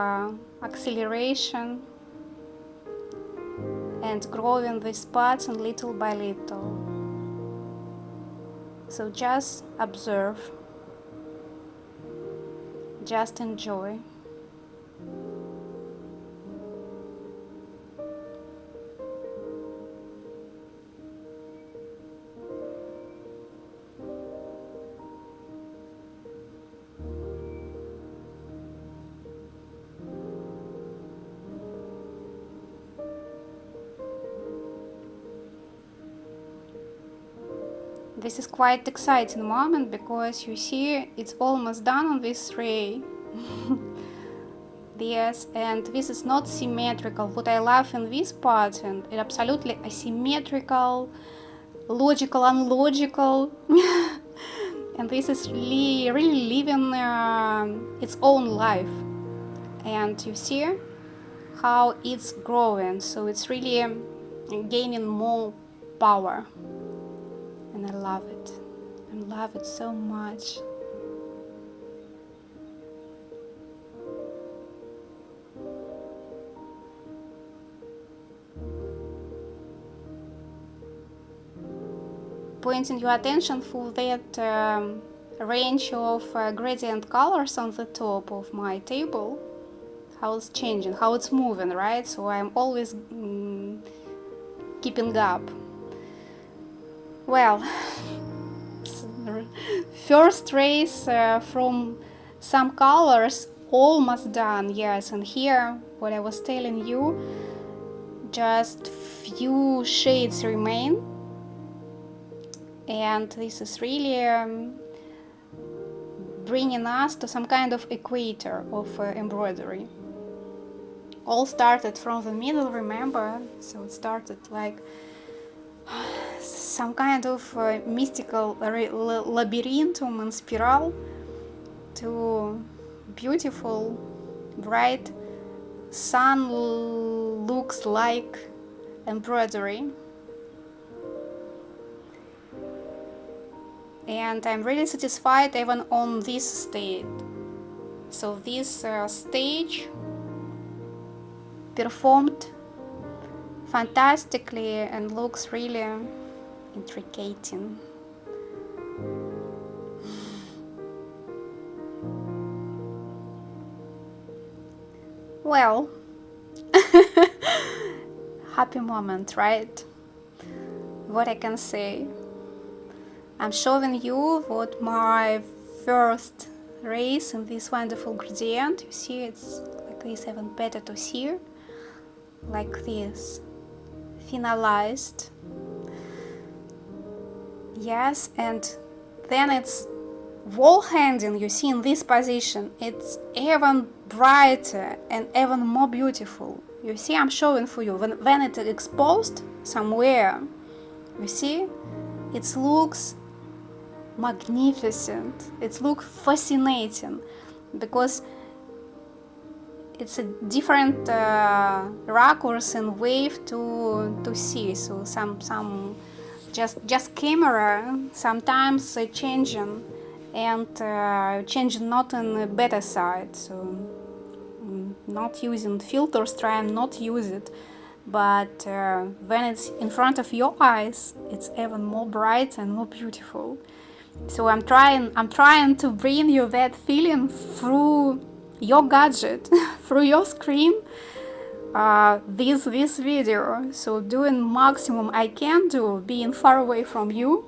acceleration and growing this pattern little by little. So just observe, just enjoy. This is quite exciting moment because you see it's almost done on this ray. Yes, and this is not symmetrical. What I love in this pattern, it's absolutely asymmetrical, logical, unlogical. And this is really living its own life. And you see how it's growing, so it's really gaining more power. And I love it. I love it so much. pointing your attention for that range of gradient colors on the top of my table, how it's changing, how it's moving, right? So I'm always keeping up. Well, first race from some colors almost done, yes. And here, what I was telling you, just few shades remain, and this is really bringing us to some kind of equator of embroidery. All started from the middle, remember? So it started like some kind of mystical labyrinthum and spiral to beautiful, bright sun looks like embroidery. And I'm really satisfied even on this stage. So this stage performed fantastically and looks really intricate. Well, happy moment, right? What I can say. I'm showing you what my first race in this wonderful gradient. You see, it's like this, even better to see. Like this, finalized. Yes, and then it's wall hanging, you see, in this position. It's even brighter and even more beautiful. You see, I'm showing for you. When it's exposed somewhere, you see, it looks magnificent. It looks fascinating because it's a different recourse and wave to see. So some just camera sometimes changing and changing not in the better side. So not using filters, trying not use it, but when it's in front of your eyes, it's even more bright and more beautiful. So I'm trying to bring you that feeling through your gadget, through your screen, this video. So doing maximum I can do, being far away from you,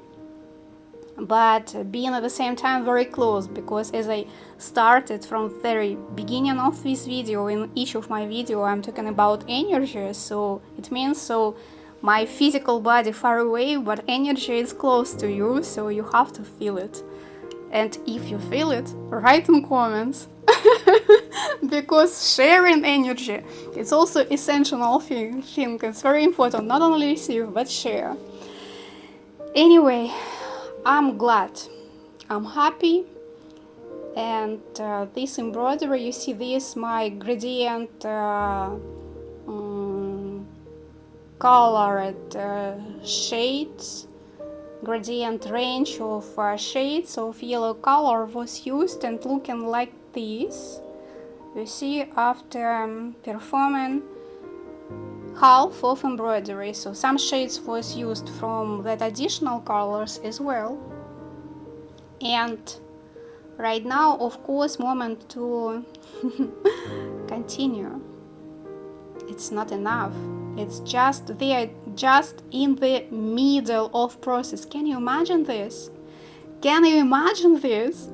but being at the same time very close, because as I started from the very beginning of this video, in each of my video I'm talking about energy, so it means so my physical body far away, but energy is close to you, so you have to feel it. And if you feel it, write in comments. Because sharing energy, it's also essential thing. It's very important, not only receive but share. Anyway, I'm glad, I'm happy, and this embroidery, you see this, my gradient colored shades, gradient range of shades of yellow color was used and looking like this. You see, after performing half of embroidery, so some shades was used from that additional colors as well. And right now, of course, moment to continue. It's not enough. It's just there, just in the middle of process. Can you imagine this? Can you imagine this?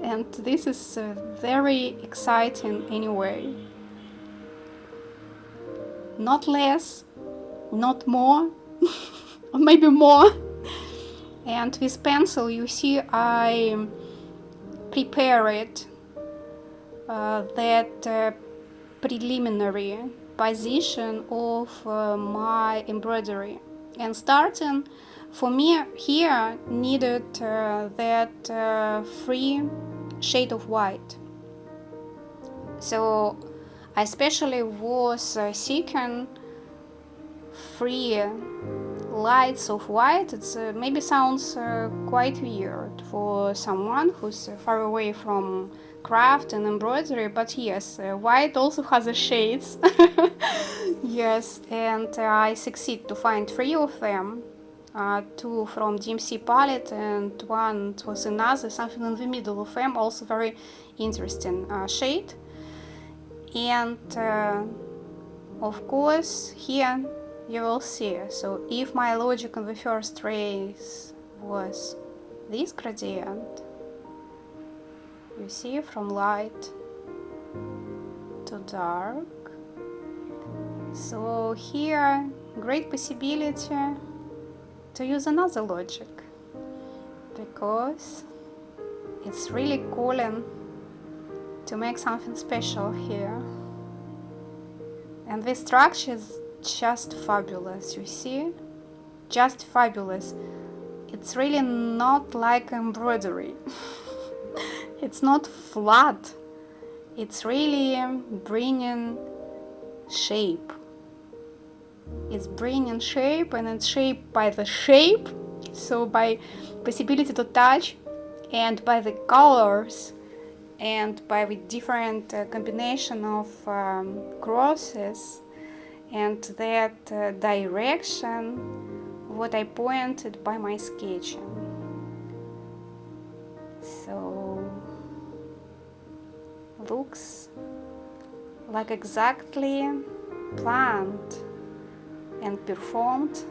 And this is very exciting anyway. Not less, not more, or maybe more. And with pencil, you see, I prepared that preliminary position of my embroidery. And starting, for me here needed that free shade of white. So I especially was seeking free lights of white. It's maybe sounds quite weird for someone who's far away from craft and embroidery, but yes, white also has a shades. Yes, and I succeed to find 3 of them. two from DMC palette and one was another, something in the middle of them, also very interesting shade. And of course here you will see, so if my logic in the first race was this gradient, you see, from light to dark, so here great possibility to use another logic, because it's really calling to make something special here. And this structure is just fabulous, you see, just fabulous. It's really not like embroidery. It's not flat, it's really bringing shape. It's bringing shape, and it's shaped by the shape, so by possibility to touch, and by the colors, and by the different combination of crosses, and that direction what I pointed by my sketching. So looks like exactly planned and performed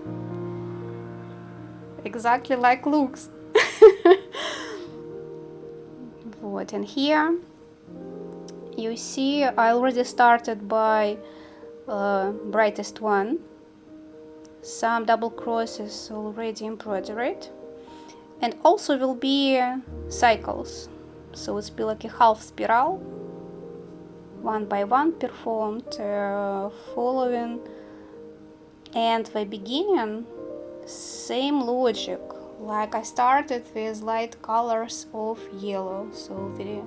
exactly like looks. What, and here you see I already started by brightest one, some double crosses already embroidered, and also will be cycles, so it's be like a half spiral, one by one performed, following, and the beginning same logic, like I started with light colors of yellow, so we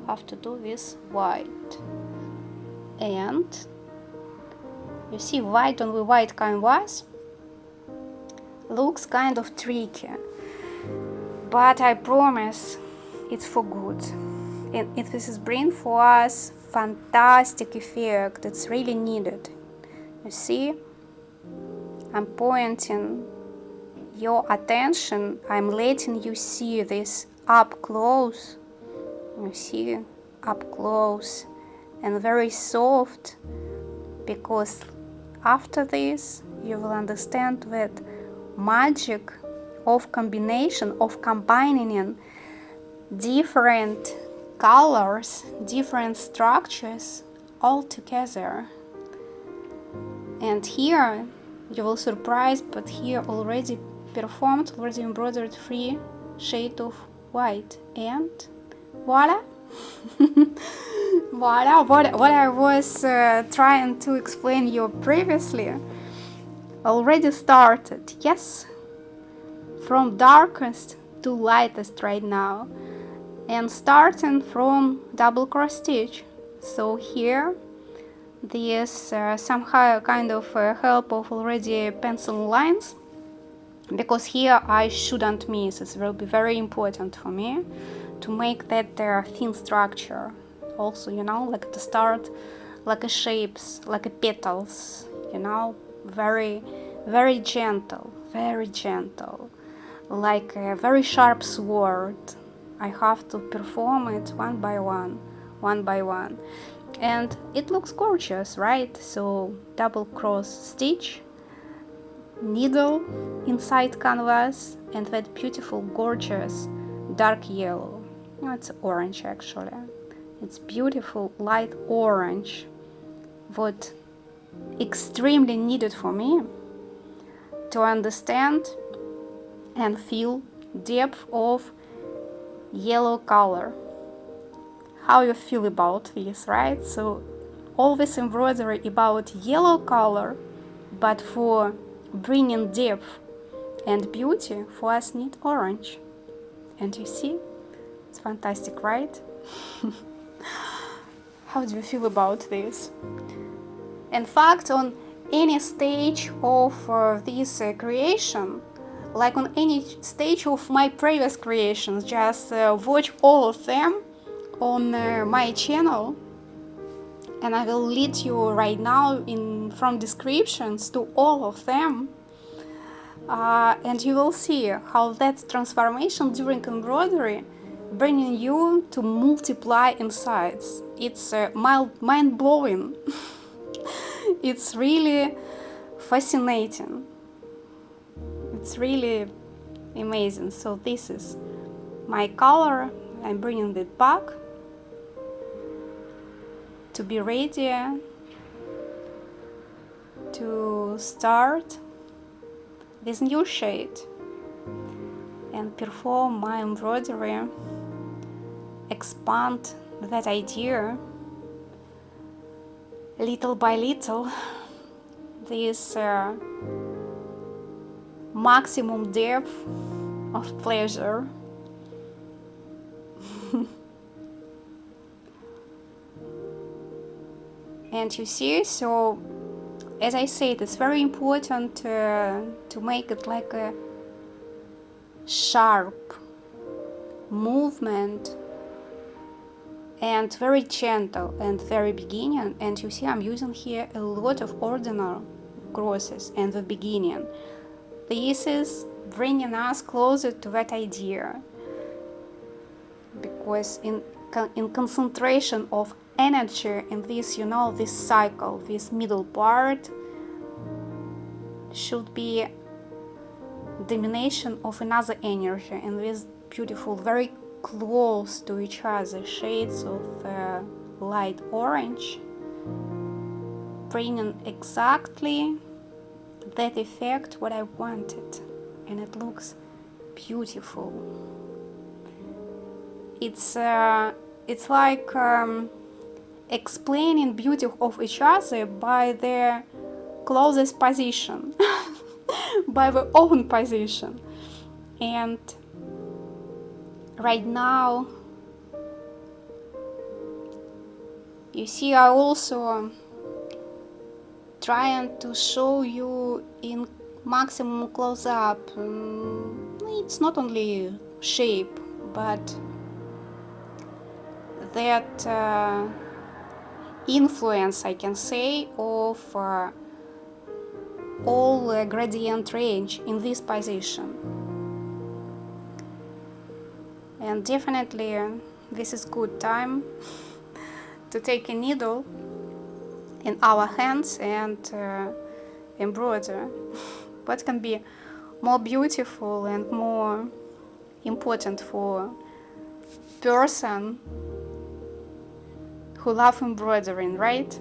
have to do this white, and you see white on the white canvas looks kind of tricky, but I promise it's for good, and this is bring for us fantastic effect. It's really needed. You see, I'm pointing your attention, I'm letting you see this up close, you see, up close and very soft, because after this you will understand that magic of combination, of combining different colors, different structures all together. And here you will surprise, but here already performed, already embroidered 3 shades of white, and voila. Voila, what I was trying to explain you previously already started. Yes, from darkest to lightest right now, and starting from double cross stitch. So here there's somehow kind of help of already pencil lines, because here I shouldn't miss. It will be very important for me to make that thin structure. Also, you know, like to start like a shapes, like a petals, you know, very, very gentle, like a very sharp sword. I have to perform it one by one, and it looks gorgeous, right? So double cross stitch, needle inside canvas, and that beautiful gorgeous dark yellow. No, it's orange actually. It's beautiful light orange, what extremely needed for me to understand and feel depth of yellow color. How you feel about this, right? So all this embroidery about yellow color, but for bringing depth and beauty, for us need orange. And you see, it's fantastic, right? How do you feel about this? In fact, on any stage of this creation, like on any stage of my previous creations, just watch all of them on my channel, and I will lead you right now from descriptions to all of them. And you will see how that transformation during embroidery bringing you to multiply insights. It's mind-blowing. It's really fascinating. It's really amazing. So this is my color. I'm bringing it back to be ready to start this new shade and perform my embroidery, expand that idea little by little, this maximum depth of pleasure. And you see, so as I said, it's very important to make it like a sharp movement and very gentle and very beginning. And you see, I'm using here a lot of ordinal crosses in the beginning. This is bringing us closer to that idea, because in concentration of energy in this, this cycle, this middle part should be domination of another energy, and this beautiful, very close to each other shades of light orange, bringing exactly that effect what I wanted, and it looks beautiful. It's like explaining beauty of each other by their closest position, by their own position. And right now, you see, I also trying to show you in maximum close-up. It's not only shape, but that influence, I can say, of all gradient range in this position. And definitely this is good time to take a needle in our hands and embroider. What can be more beautiful and more important for person who love embroidering, right?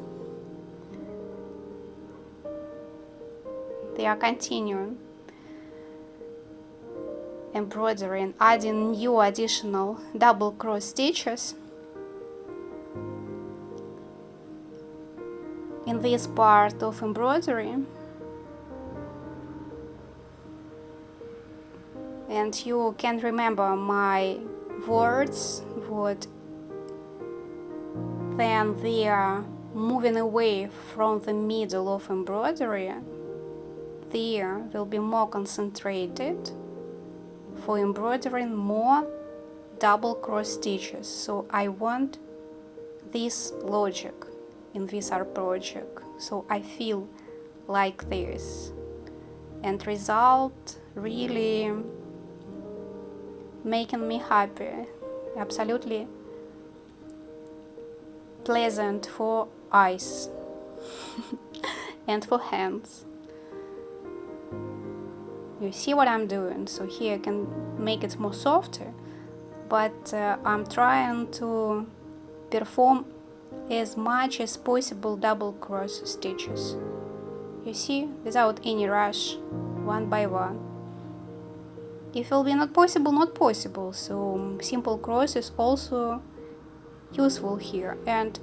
They are continuing embroidering, adding new additional double cross stitches in this part of embroidery. And you can remember my words, what then they are moving away from the middle of embroidery. There will be more concentrated for embroidering more double cross stitches. So I want this logic in this art project. So I feel like this, and result really making me happy, absolutely pleasant for eyes and for hands. You see what I'm doing? So here I can make it more softer, but I'm trying to perform as much as possible double cross stitches. You see, without any rush, one by one. If it will be not possible, so simple cross is also useful here. And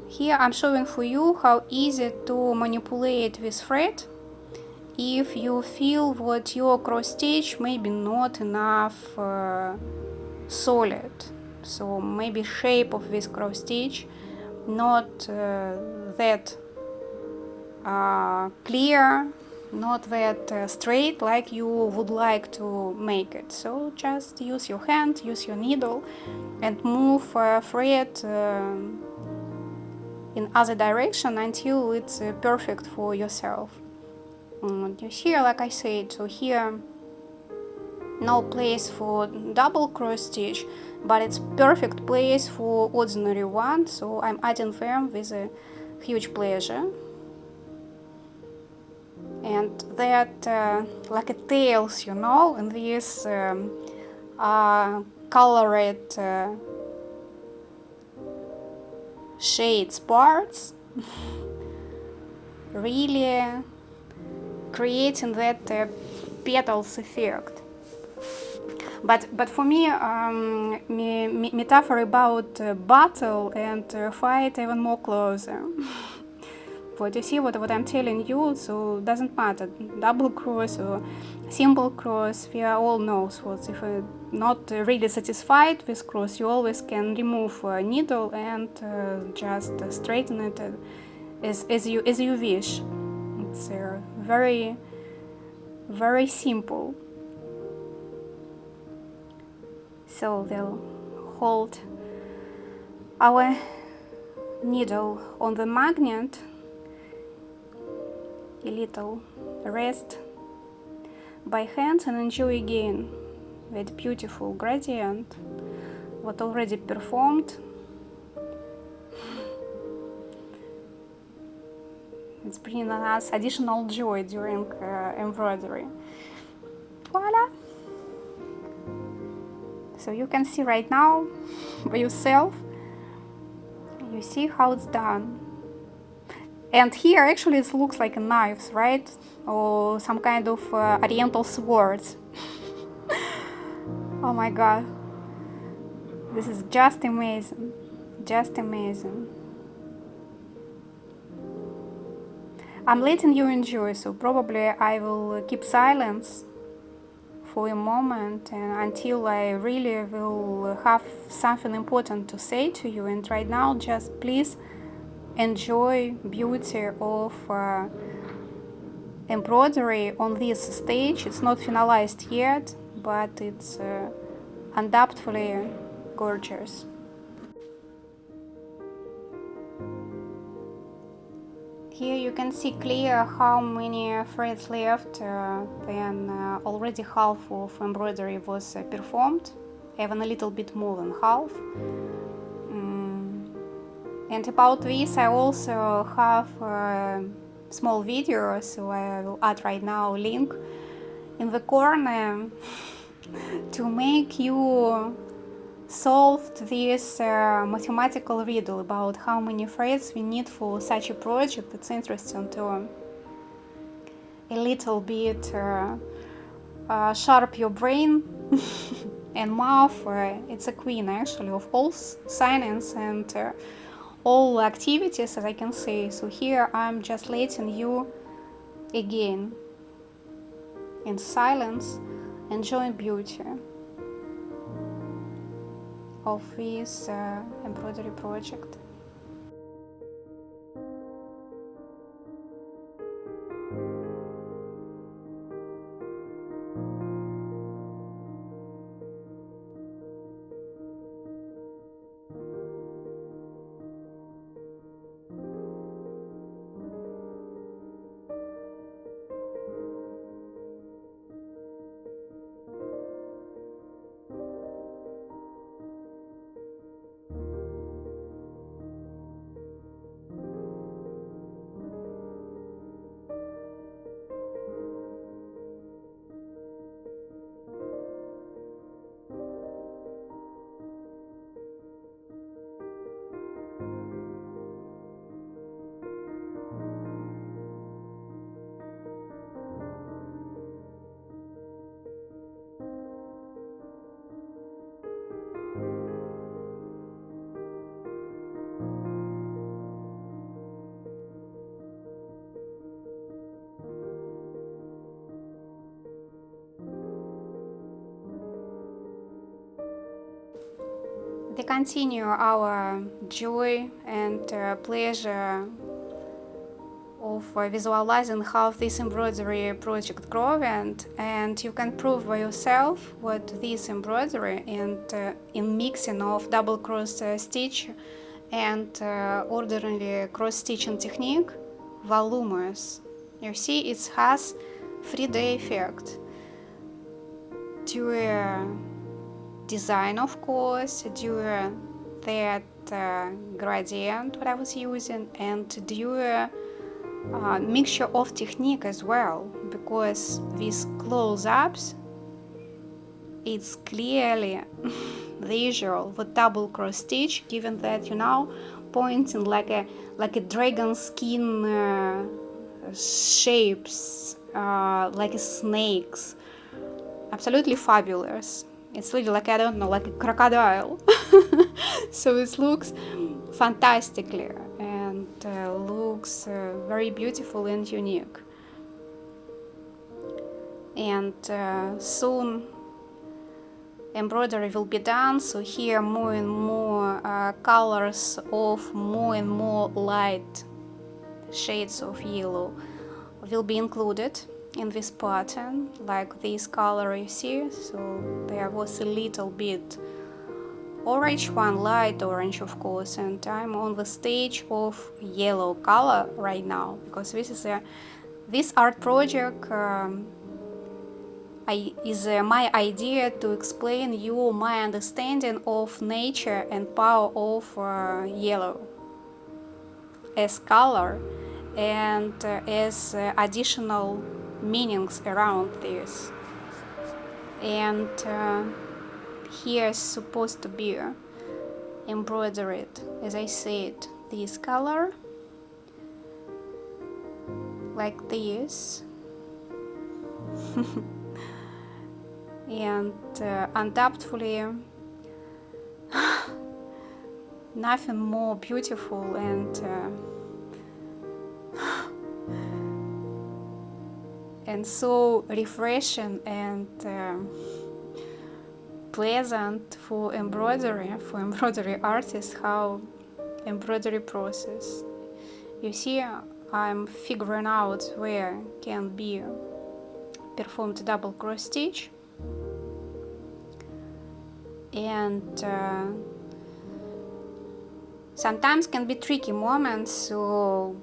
here I'm showing for you how easy to manipulate with thread if you feel that your cross stitch maybe not enough solid. So maybe shape of this cross stitch not that clear, not that straight like you would like to make it. So just use your hand, use your needle, and move thread in other direction until it's perfect for yourself. You see, like I said, so here no place for double cross stitch, but it's perfect place for ordinary one, so I'm adding them with a huge pleasure. And that like a tails, you know, in these colored shades parts, really creating that petals effect. But for me, metaphor about battle and fight even more closer. But you see what I'm telling you, so it doesn't matter, double cross or simple cross, we all know what if you're not really satisfied with cross, you always can remove a needle and just straighten it as you wish. It's very, very simple. So we'll hold our needle on the magnet, a little rest by hand, and enjoy again that beautiful gradient what already performed. It's bringing us additional joy during embroidery. Voila! So you can see right now by yourself, you see how it's done. And here actually it looks like knives, right? Or some kind of oriental swords. Oh my god. This is just amazing. Just amazing. I'm letting you enjoy, so probably I will keep silence for a moment until I really will have something important to say to you. And right now, just please enjoy beauty of embroidery on this stage. It's not finalized yet, but it's undoubtedly gorgeous. Here you can see clear how many threads left when already half of embroidery was performed, even a little bit more than half. And about this I also have a small video, so I will add right now a link in the corner to make you solve this mathematical riddle about how many threads we need for such a project. It's interesting to a little bit sharp your brain and mouth. It's a queen actually of all science and all activities, as I can say. So here I'm just letting you again in silence enjoy beauty of this embroidery project. We continue our joy and pleasure of visualizing how this embroidery project growing, and you can prove by yourself what this embroidery and in mixing of double cross stitch and ordinary cross stitching technique, voluminous You see, it has 3D effect. Due design, of course, due that gradient what I was using, and due mixture of technique as well, because these close-ups, it's clearly visual with double cross stitch, given that you now pointing like a dragon skin shapes, like snakes. Absolutely fabulous. It's really like, I don't know, like a crocodile. So it looks fantastically and looks very beautiful and unique. And soon embroidery will be done, so here more and more colors of more and more light shades of yellow will be included in this pattern, like this color you see. So there was a little bit orange one, light orange of course, and I'm on the stage of yellow color right now, because this art project is my idea to explain you my understanding of nature and power of yellow as color and as additional meanings around this. And here's supposed to be embroidered, as I said, this color, like this. And undoubtedly nothing more beautiful and so refreshing and pleasant for embroidery artists, how embroidery process. You see, I'm figuring out where can be performed double cross stitch, and sometimes can be tricky moments, so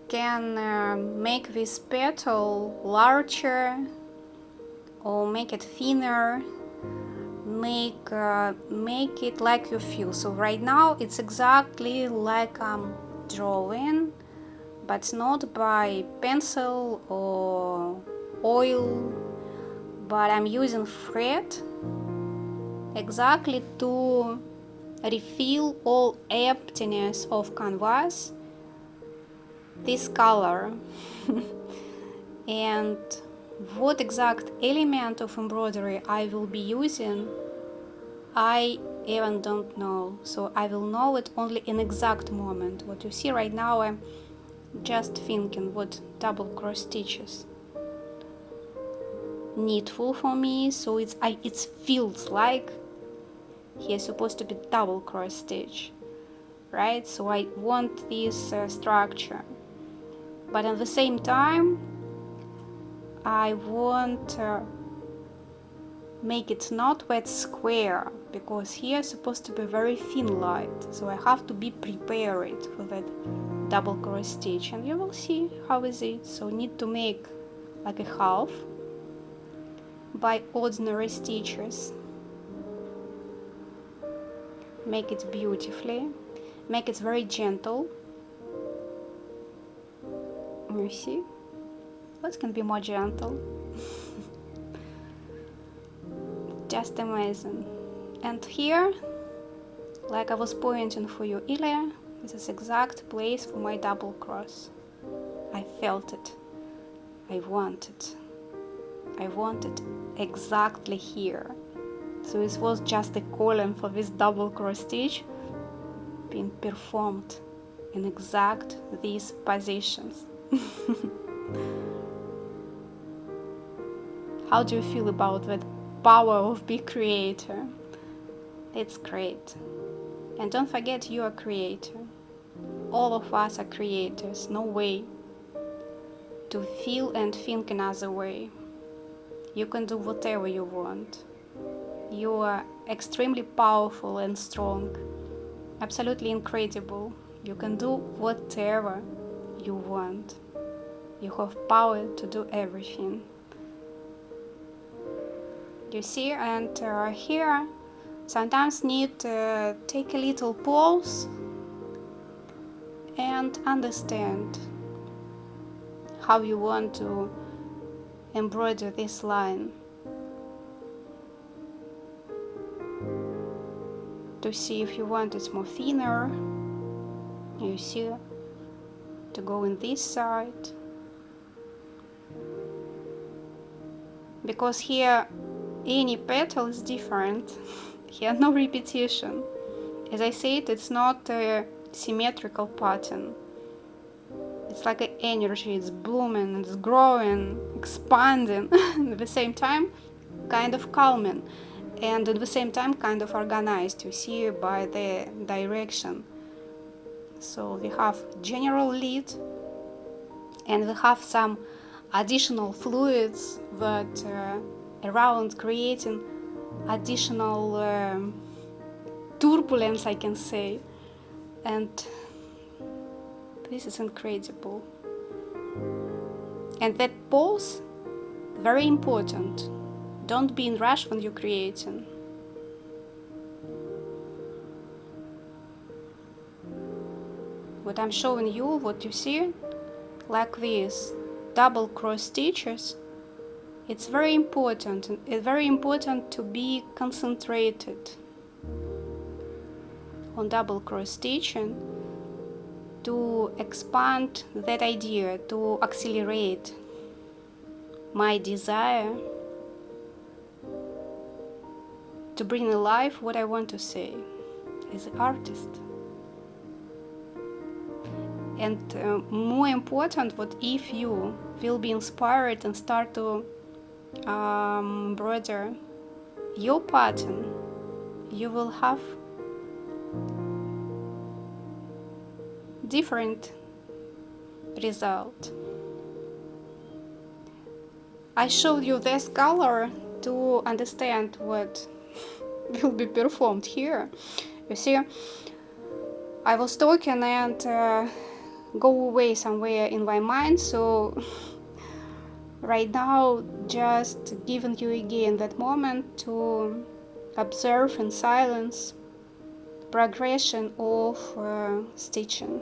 can make this petal larger or make it thinner, make it like you feel. So right now it's exactly like I'm drawing, but not by pencil or oil, but I'm using thread exactly to refill all emptiness of canvas this color. And what exact element of embroidery I will be using, I even don't know, so I will know it only in exact moment. What you see right now, I'm just thinking what double cross stitches needful for me, so it feels like here's supposed to be double cross stitch, right? So I want this structure, but at the same time I want make it not that square, because here is supposed to be very thin light, so I have to be prepared for that double cross stitch, and you will see how is it. So need to make like a half by ordinary stitches, make it beautifully, make it very gentle. You see, what can be more gentle? Just amazing. And here, like I was pointing for you earlier, this is exact place for my double cross. I felt it, I want it exactly here. So it was just a calling for this double cross stitch being performed in exact these positions. How do you feel about that power of being creator? It's great. And don't forget, you are creator. All of us are creators. No way to feel and think another way. You can do whatever you want. You are extremely powerful and strong. Absolutely incredible. You can do whatever you want. You have power to do everything. You see, and here sometimes need to take a little pause and understand how you want to embroider this line. To see if you want it more thinner, you see, to go in this side. Because here any petal is different. Here no repetition. As I said, it's not a symmetrical pattern. It's like an energy, it's blooming, it's growing, expanding, at the same time kind of calming, and at the same time kind of organized, you see, by the direction. So we have general lead, and we have some additional fluids that around, creating additional turbulence, I can say. And this is incredible. And that pause, very important. Don't be in rush when you're creating. What I'm showing you, what you see, like this double cross stitches, it's very important. It's very important to be concentrated on double cross stitching, to expand that idea, to accelerate my desire to bring alive what I want to say as an artist. And more important, what if you will be inspired and start to embroider your pattern, you will have different result. I showed you this color to understand what will be performed here. You see, I was talking and go away somewhere in my mind, so right now just giving you again that moment to observe in silence progression of stitching.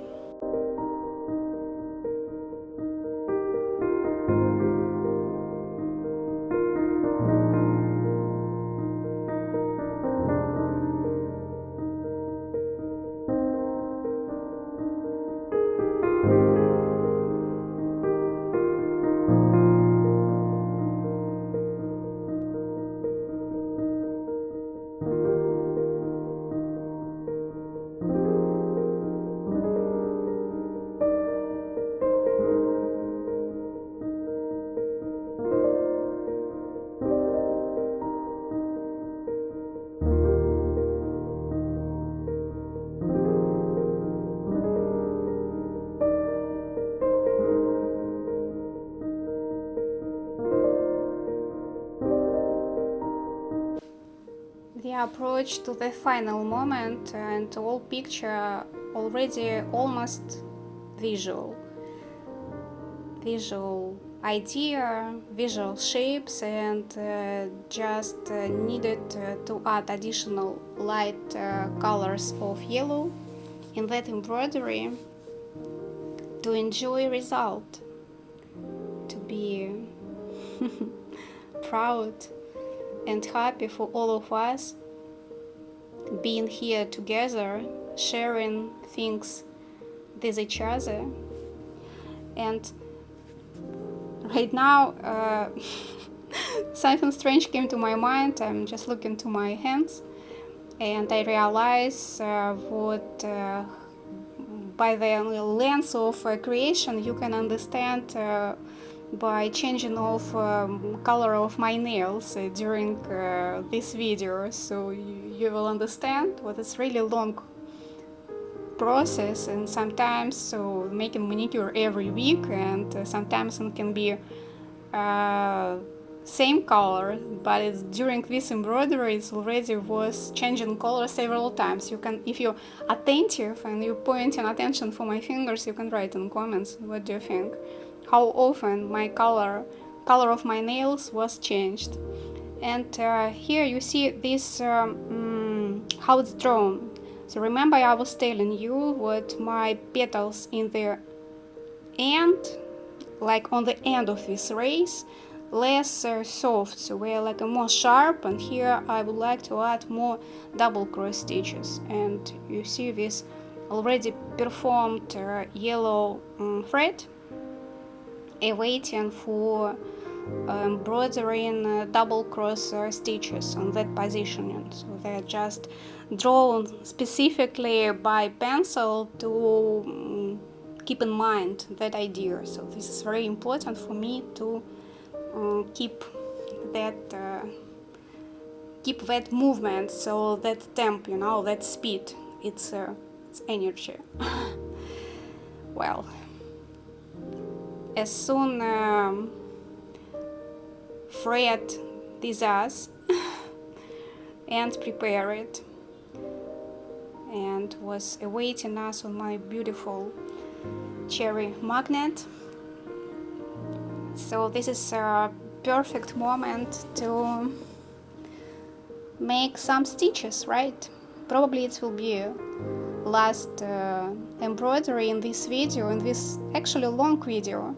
The approach to the final moment and all picture already almost visual idea, visual shapes, and just needed to add additional light colors of yellow in that embroidery to enjoy result, to be proud and happy for all of us being here together, sharing things with each other. And right now something strange came to my mind. I'm just looking to my hands and I realize what by the lens of creation you can understand by changing of color of my nails during this video, so you will understand what is really long process. And sometimes so making manicure every week, and sometimes it can be same color, but it's during this embroidery it already was changing color several times. You can, if you're attentive and you point in attention for my fingers, you can write in comments what do you think, how often my color of my nails was changed. And here you see this how it's drawn. So remember I was telling you what my petals in the end, like on the end of this race, less soft, so we're like a more sharp, and here I would like to add more double cross stitches. And you see this already performed yellow thread awaiting for embroidering double cross stitches on that positioning. So they're just drawn specifically by pencil to keep in mind that idea. So this is very important for me to keep that movement, so that temp, that speed, it's energy. Well, as soon thread this and prepare it, and was awaiting us on my beautiful cherry magnet. So this is a perfect moment to make some stitches, right? Probably it will be last embroidery in this video, in this actually long video,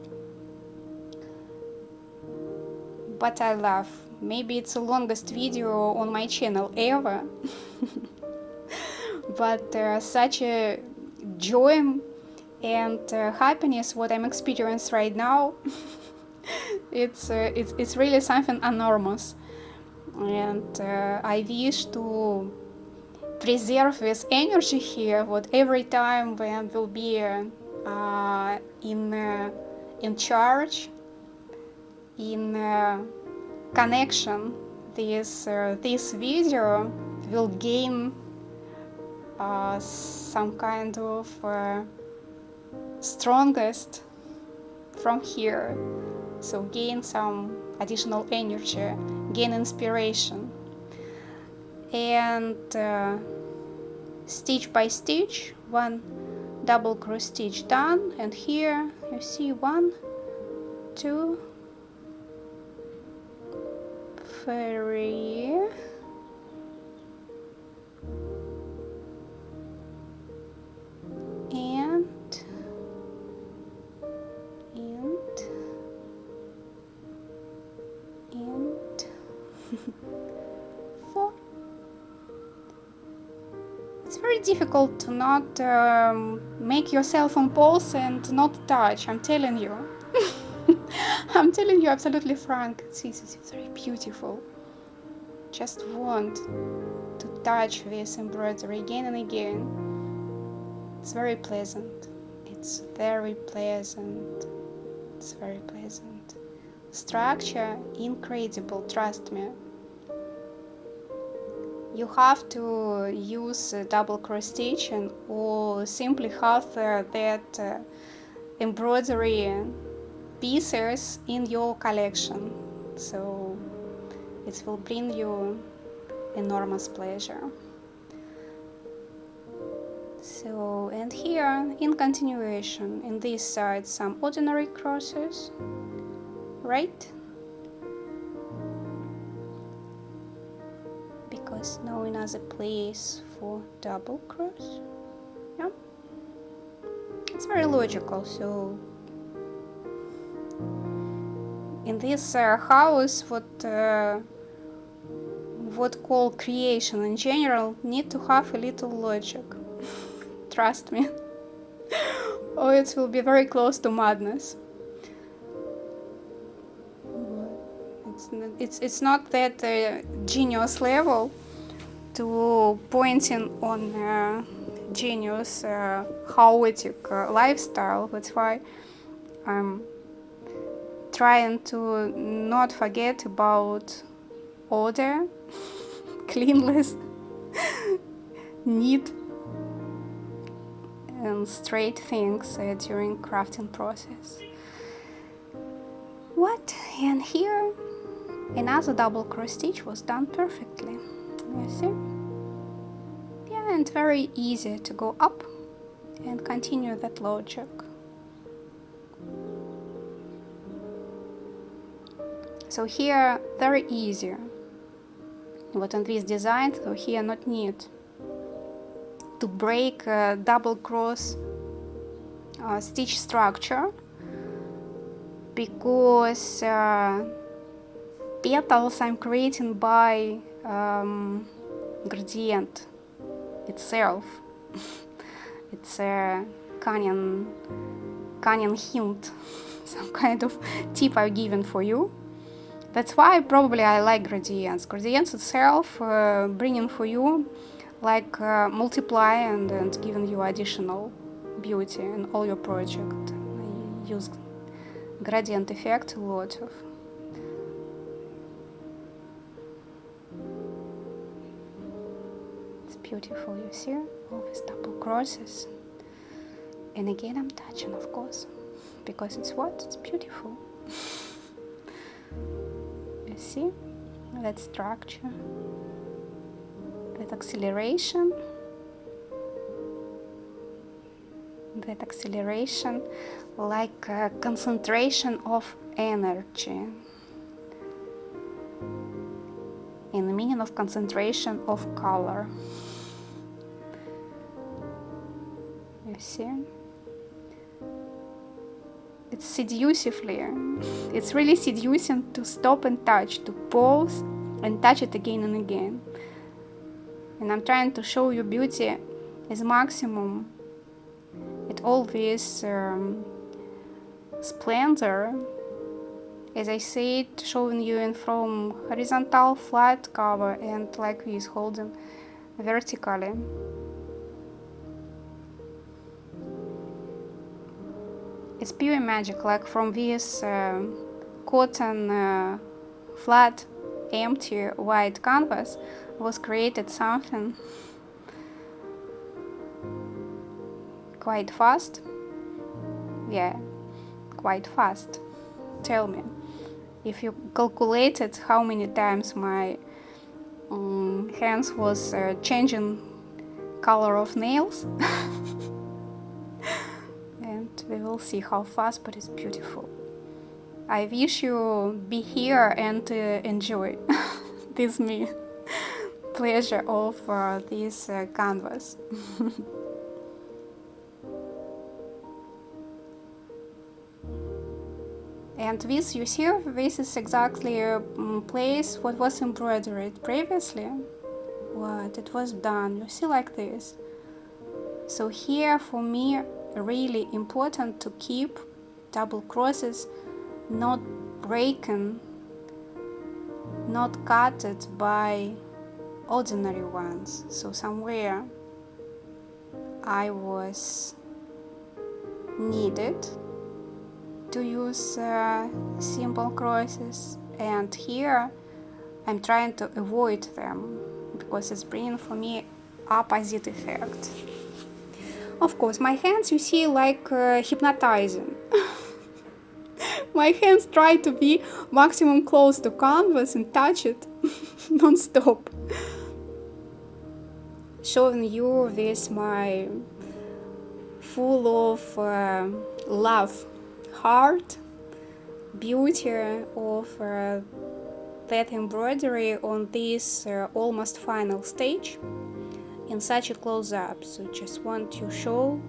but I love. Maybe it's the longest video on my channel ever. But such a joy and happiness what I'm experiencing right now, it's really something enormous. And I wish to preserve this energy here, what every time when we'll be in charge, in connection, this video will gain some kind of strongest from here. So gain some additional energy, gain inspiration, and stitch by stitch, one double cross stitch done. And here you see 1, 2, 3, and 4. It's very difficult to not make yourself on pulse and not touch, I'm telling you. I'm telling you absolutely frank. This is very beautiful. Just want to touch this embroidery again and again. It's very pleasant. It's very pleasant. It's very pleasant. Structure incredible, trust me. You have to use double cross stitching or simply have that embroidery pieces in your collection. So it will bring you enormous pleasure. So, and here in continuation, in this side, some ordinary crosses, right? Because no another place for double cross. Yeah, it's very logical. So in this house, what call creation in general need to have a little logic. Trust me. Or it will be very close to madness. It's not that genius level to pointing on genius chaotic lifestyle. That's why I'm trying to not forget about order, cleanliness, neat and straight things during crafting process. What? And here another double cross stitch was done perfectly. You see? Yeah, and very easy to go up and continue that logic. So here very easy. What in this design, so here not need to break double cross stitch structure, because petals I'm creating by gradient itself. It's a cunning hint, some kind of tip I've given for you. That's why probably I like gradients. Gradients itself bringing for you like multiply and giving you additional beauty in all your project. I use gradient effect a lot of. It's beautiful, you see, all these double crosses. And again I'm touching, of course, because it's what? It's beautiful. You see that structure, that acceleration, like a concentration of energy, in the meaning of concentration of color. You see? It's seductively, it's really seducing to stop and touch, to pause and touch it again and again. And I'm trying to show you beauty as maximum at all this splendor, as I said, showing you in from horizontal flat cover and like this, holding vertically. It's pure magic, like from this cotton flat, empty, white canvas was created something quite fast. Yeah, quite fast. Tell me, if you calculated how many times my hands was changing color of nails. We will see how fast, but it's beautiful. I wish you be here and enjoy this me pleasure of this canvas. And this, you see, this is exactly a place what was embroidered previously. What it was done, you see, like this. So here for me really important to keep double crosses not broken, not cutted by ordinary ones. So somewhere I was needed to use simple crosses, and here I'm trying to avoid them because it's bringing for me opposite effect. Of course, my hands, you see, like hypnotizing. My hands try to be maximum close to canvas and touch it non-stop. Showing you this my full of love, heart, beauty of that embroidery on this almost final stage. In such a close-up, so just want to show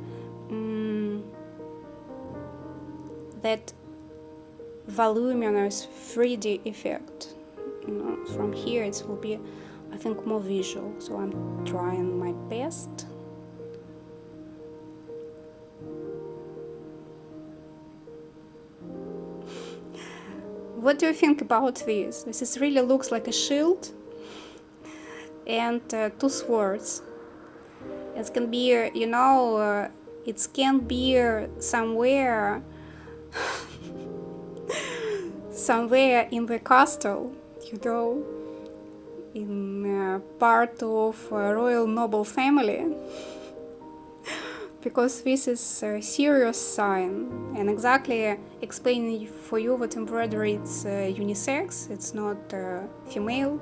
that voluminous 3D effect. From here it will be, I think, more visual, so I'm trying my best. What do you think about this? This really looks like a shield and two swords. It can be, it can be somewhere in the castle, in part of royal noble family, because this is a serious sign, and exactly explaining for you what embroidery it's unisex, it's not female,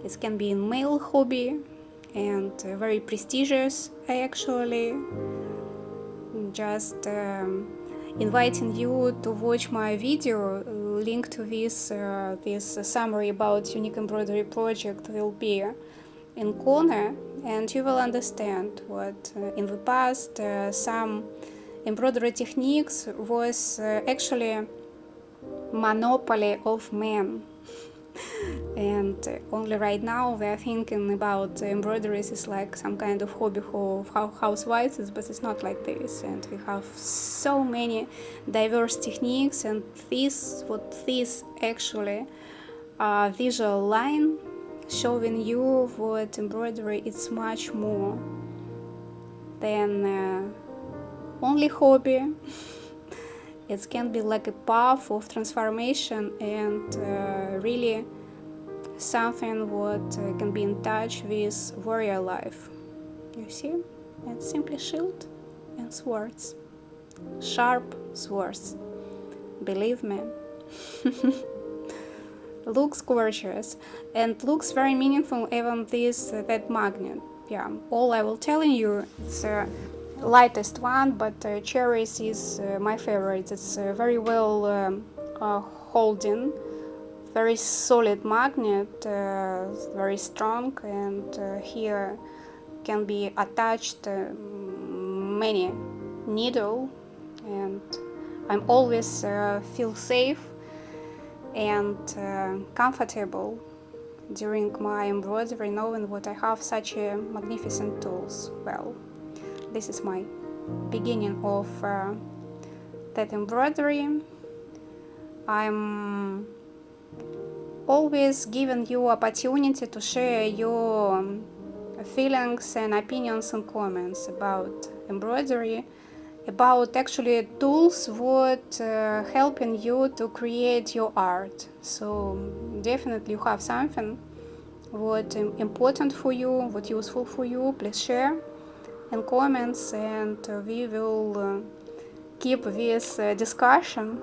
it can be in male hobby, and very prestigious actually. Just inviting you to watch my video link to this summary about unique embroidery project will be in corner, and you will understand what in the past some embroidery techniques was actually monopoly of men. And only right now we are thinking about embroideries is like some kind of hobby for housewives, but it's not like this. And we have so many diverse techniques, and this actually visual line showing you what embroidery is much more than only hobby. It can be like a path of transformation and really something what can be in touch with warrior life. You see, it's simply shield and swords, sharp swords. Believe me. Looks gorgeous and looks very meaningful. Even that magnet. Yeah, all I will tell you, it's lightest one, but cherries is my favorite. It's very well holding, very solid magnet, very strong, and here can be attached many needle, and I'm always feel safe and comfortable during my embroidery, knowing what I have such a magnificent tools. Well, this is my beginning of that embroidery. I'm always giving you opportunity to share your feelings and opinions and comments about embroidery, about actually tools what helping you to create your art. So definitely you have something what important for you, what useful for you, please share in comments, and we will keep this discussion.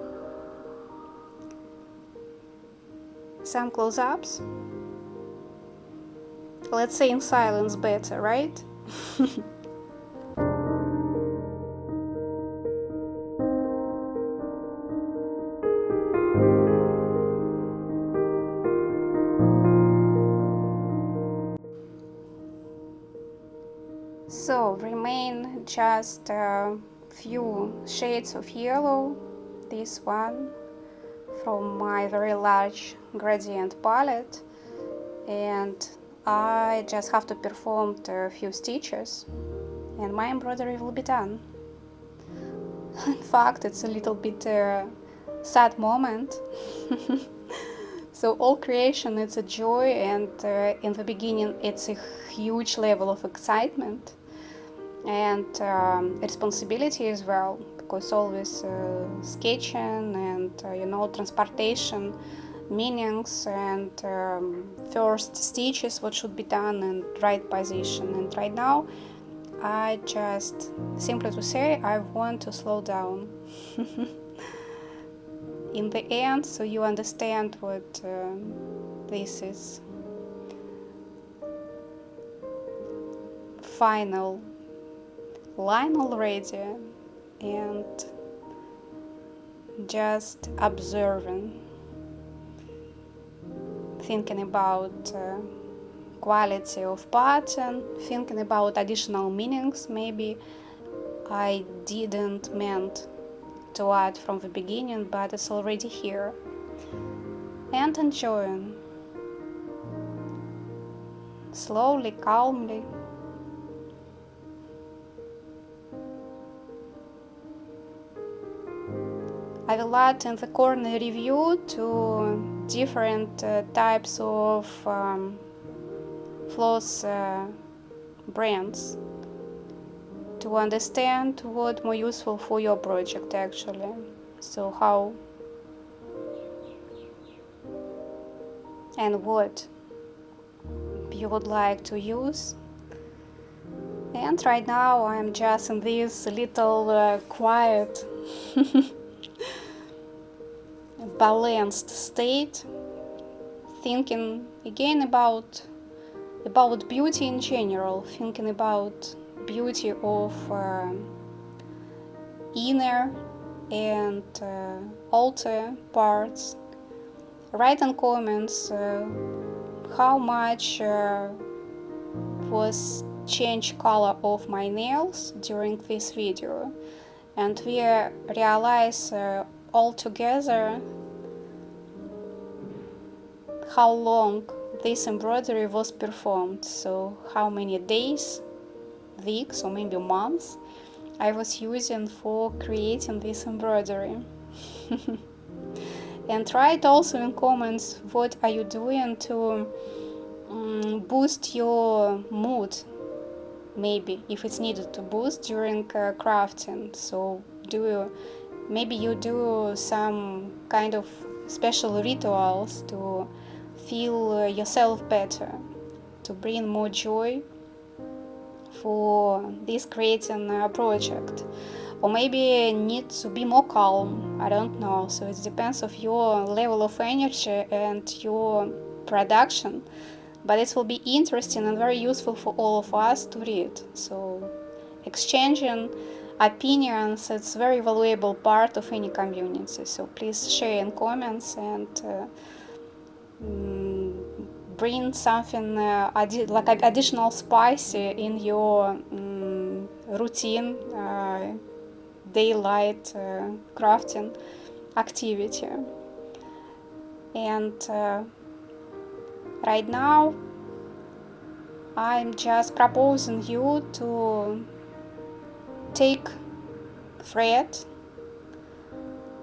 Some close-ups. Let's say in silence better, right? So remain just a few shades of yellow. This one from my very large gradient palette, and I just have to perform a few stitches and my embroidery will be done. In fact, it's a little bit sad moment. So all creation, it's a joy, and in the beginning it's a huge level of excitement and responsibility as well, because always sketching and transportation meanings and first stitches what should be done in right position. And right now I just simply to say I want to slow down in the end, so you understand what this is. Final line already, and just observing, thinking about quality of pattern, thinking about additional meanings maybe I didn't meant to add from the beginning, but it's already here, and enjoying slowly, calmly. I will add in the corner review to different types of floss brands to understand what more useful for your project actually. So how and what you would like to use. And right now I'm just in this little quiet balanced state, thinking again about beauty in general, thinking about beauty of inner and outer parts, Write in comments how much was change color of my nails during this video, and we realize all together how long this embroidery was performed, so how many days, weeks, or maybe months I was using for creating this embroidery. And write also in comments what are you doing to boost your mood, maybe if it's needed to boost during crafting. So maybe you do some kind of special rituals to feel yourself better, to bring more joy for this creating project, or maybe need to be more calm, I don't know. So it depends of your level of energy and your production, but it will be interesting and very useful for all of us to read. So exchanging opinions, it's a very valuable part of any community. So please share in comments and bring something like additional spice in your routine daylight crafting activity. And right now I'm just proposing you to take thread,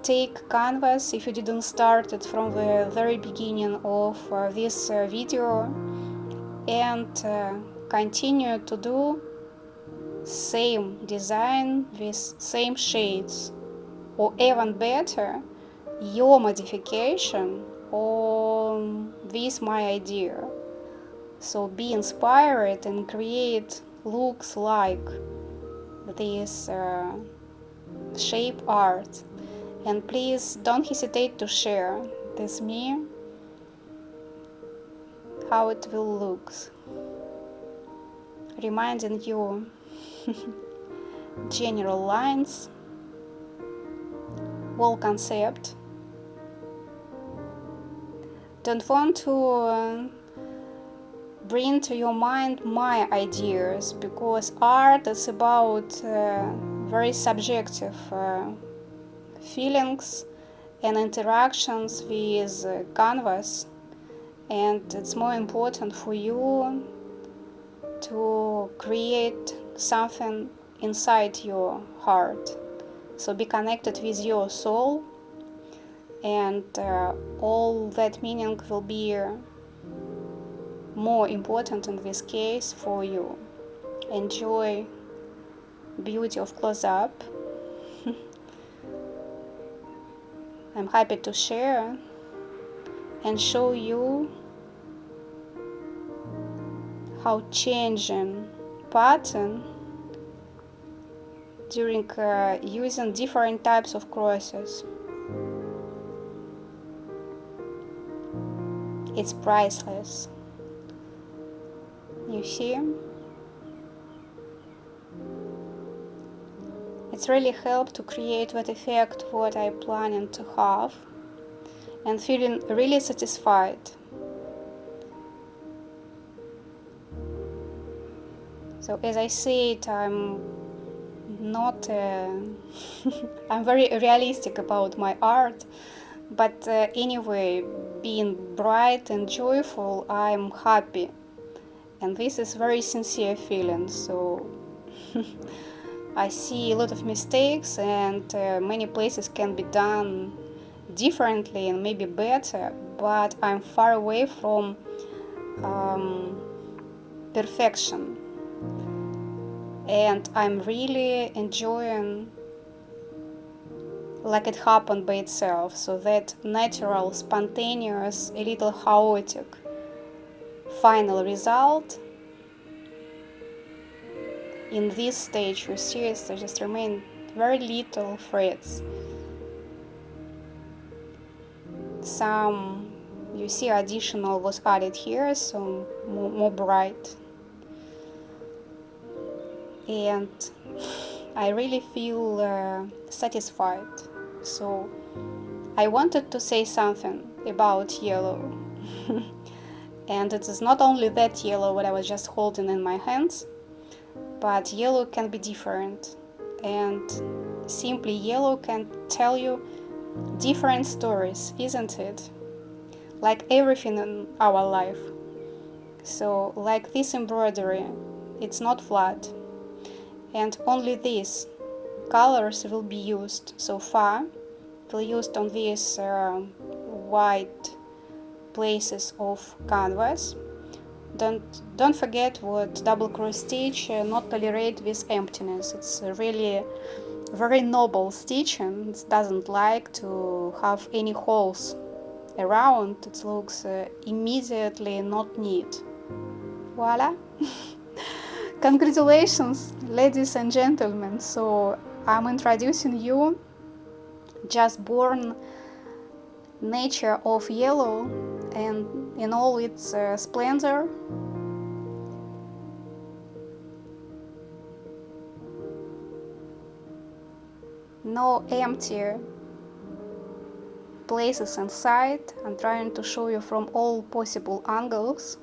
take canvas if you didn't start it from the very beginning of this video, and continue to do same design with same shades, or even better, your modification on this my idea. So be inspired and create looks like this shape art. And please don't hesitate to share with me how it will look, reminding you general lines, whole concept. Don't want to bring to your mind my ideas, because art is about very subjective feelings and interactions with canvas, and it's more important for you to create something inside your heart. So be connected with your soul, and all that meaning will be more important in this case for you. Enjoy beauty of close-up. I'm happy to share and show you how changing pattern during using different types of crosses. It's priceless. You see? It's really helped to create that effect what I planning to have, and feeling really satisfied. So as I said, I'm not I'm very realistic about my art, but anyway, being bright and joyful, I'm happy, and this is very sincere feeling. So I see a lot of mistakes, and many places can be done differently and maybe better, but I'm far away from perfection, and I'm really enjoying like it happened by itself. So that natural, spontaneous, a little chaotic final result. In this stage, you see, there just remain very little threads. Some, you see, additional was added here, so more bright. And I really feel satisfied. So I wanted to say something. about yellow. And it is not only that yellow what I was just holding in my hands, but yellow can be different. And simply yellow can tell you different stories, isn't it? Like everything in our life. So, like this embroidery, it's not flat. And only these colors will be used so far. Will used on these white places of canvas. Don't forget what double cross stitch not tolerate with emptiness. It's really very noble stitch and it doesn't like to have any holes around. It looks immediately not neat. Voila! Congratulations, ladies and gentlemen. So I'm introducing you just born nature of yellow and in all its splendor. No empty places inside. I'm trying to show you from all possible angles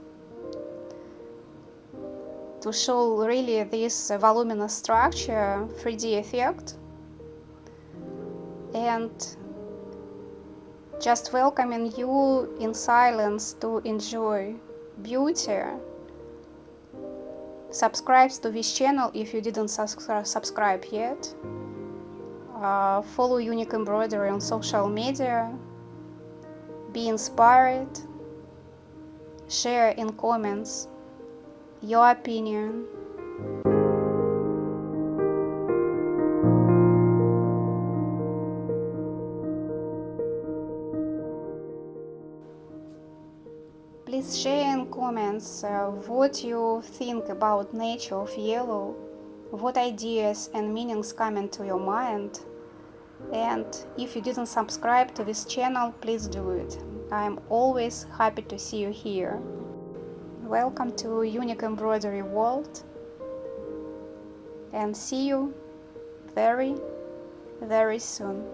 to show really this voluminous structure, 3D effect, and just welcoming you in silence to enjoy beauty. Subscribe to this channel if you didn't subscribe yet. Follow Unique Embroidery on social media. Be inspired. Share in comments your opinion. Please share in comments what you think about nature of yellow, what ideas and meanings come into your mind. And if you didn't subscribe to this channel, please do it. I'm always happy to see you here. Welcome to Unique Embroidery World, and see you very, very soon.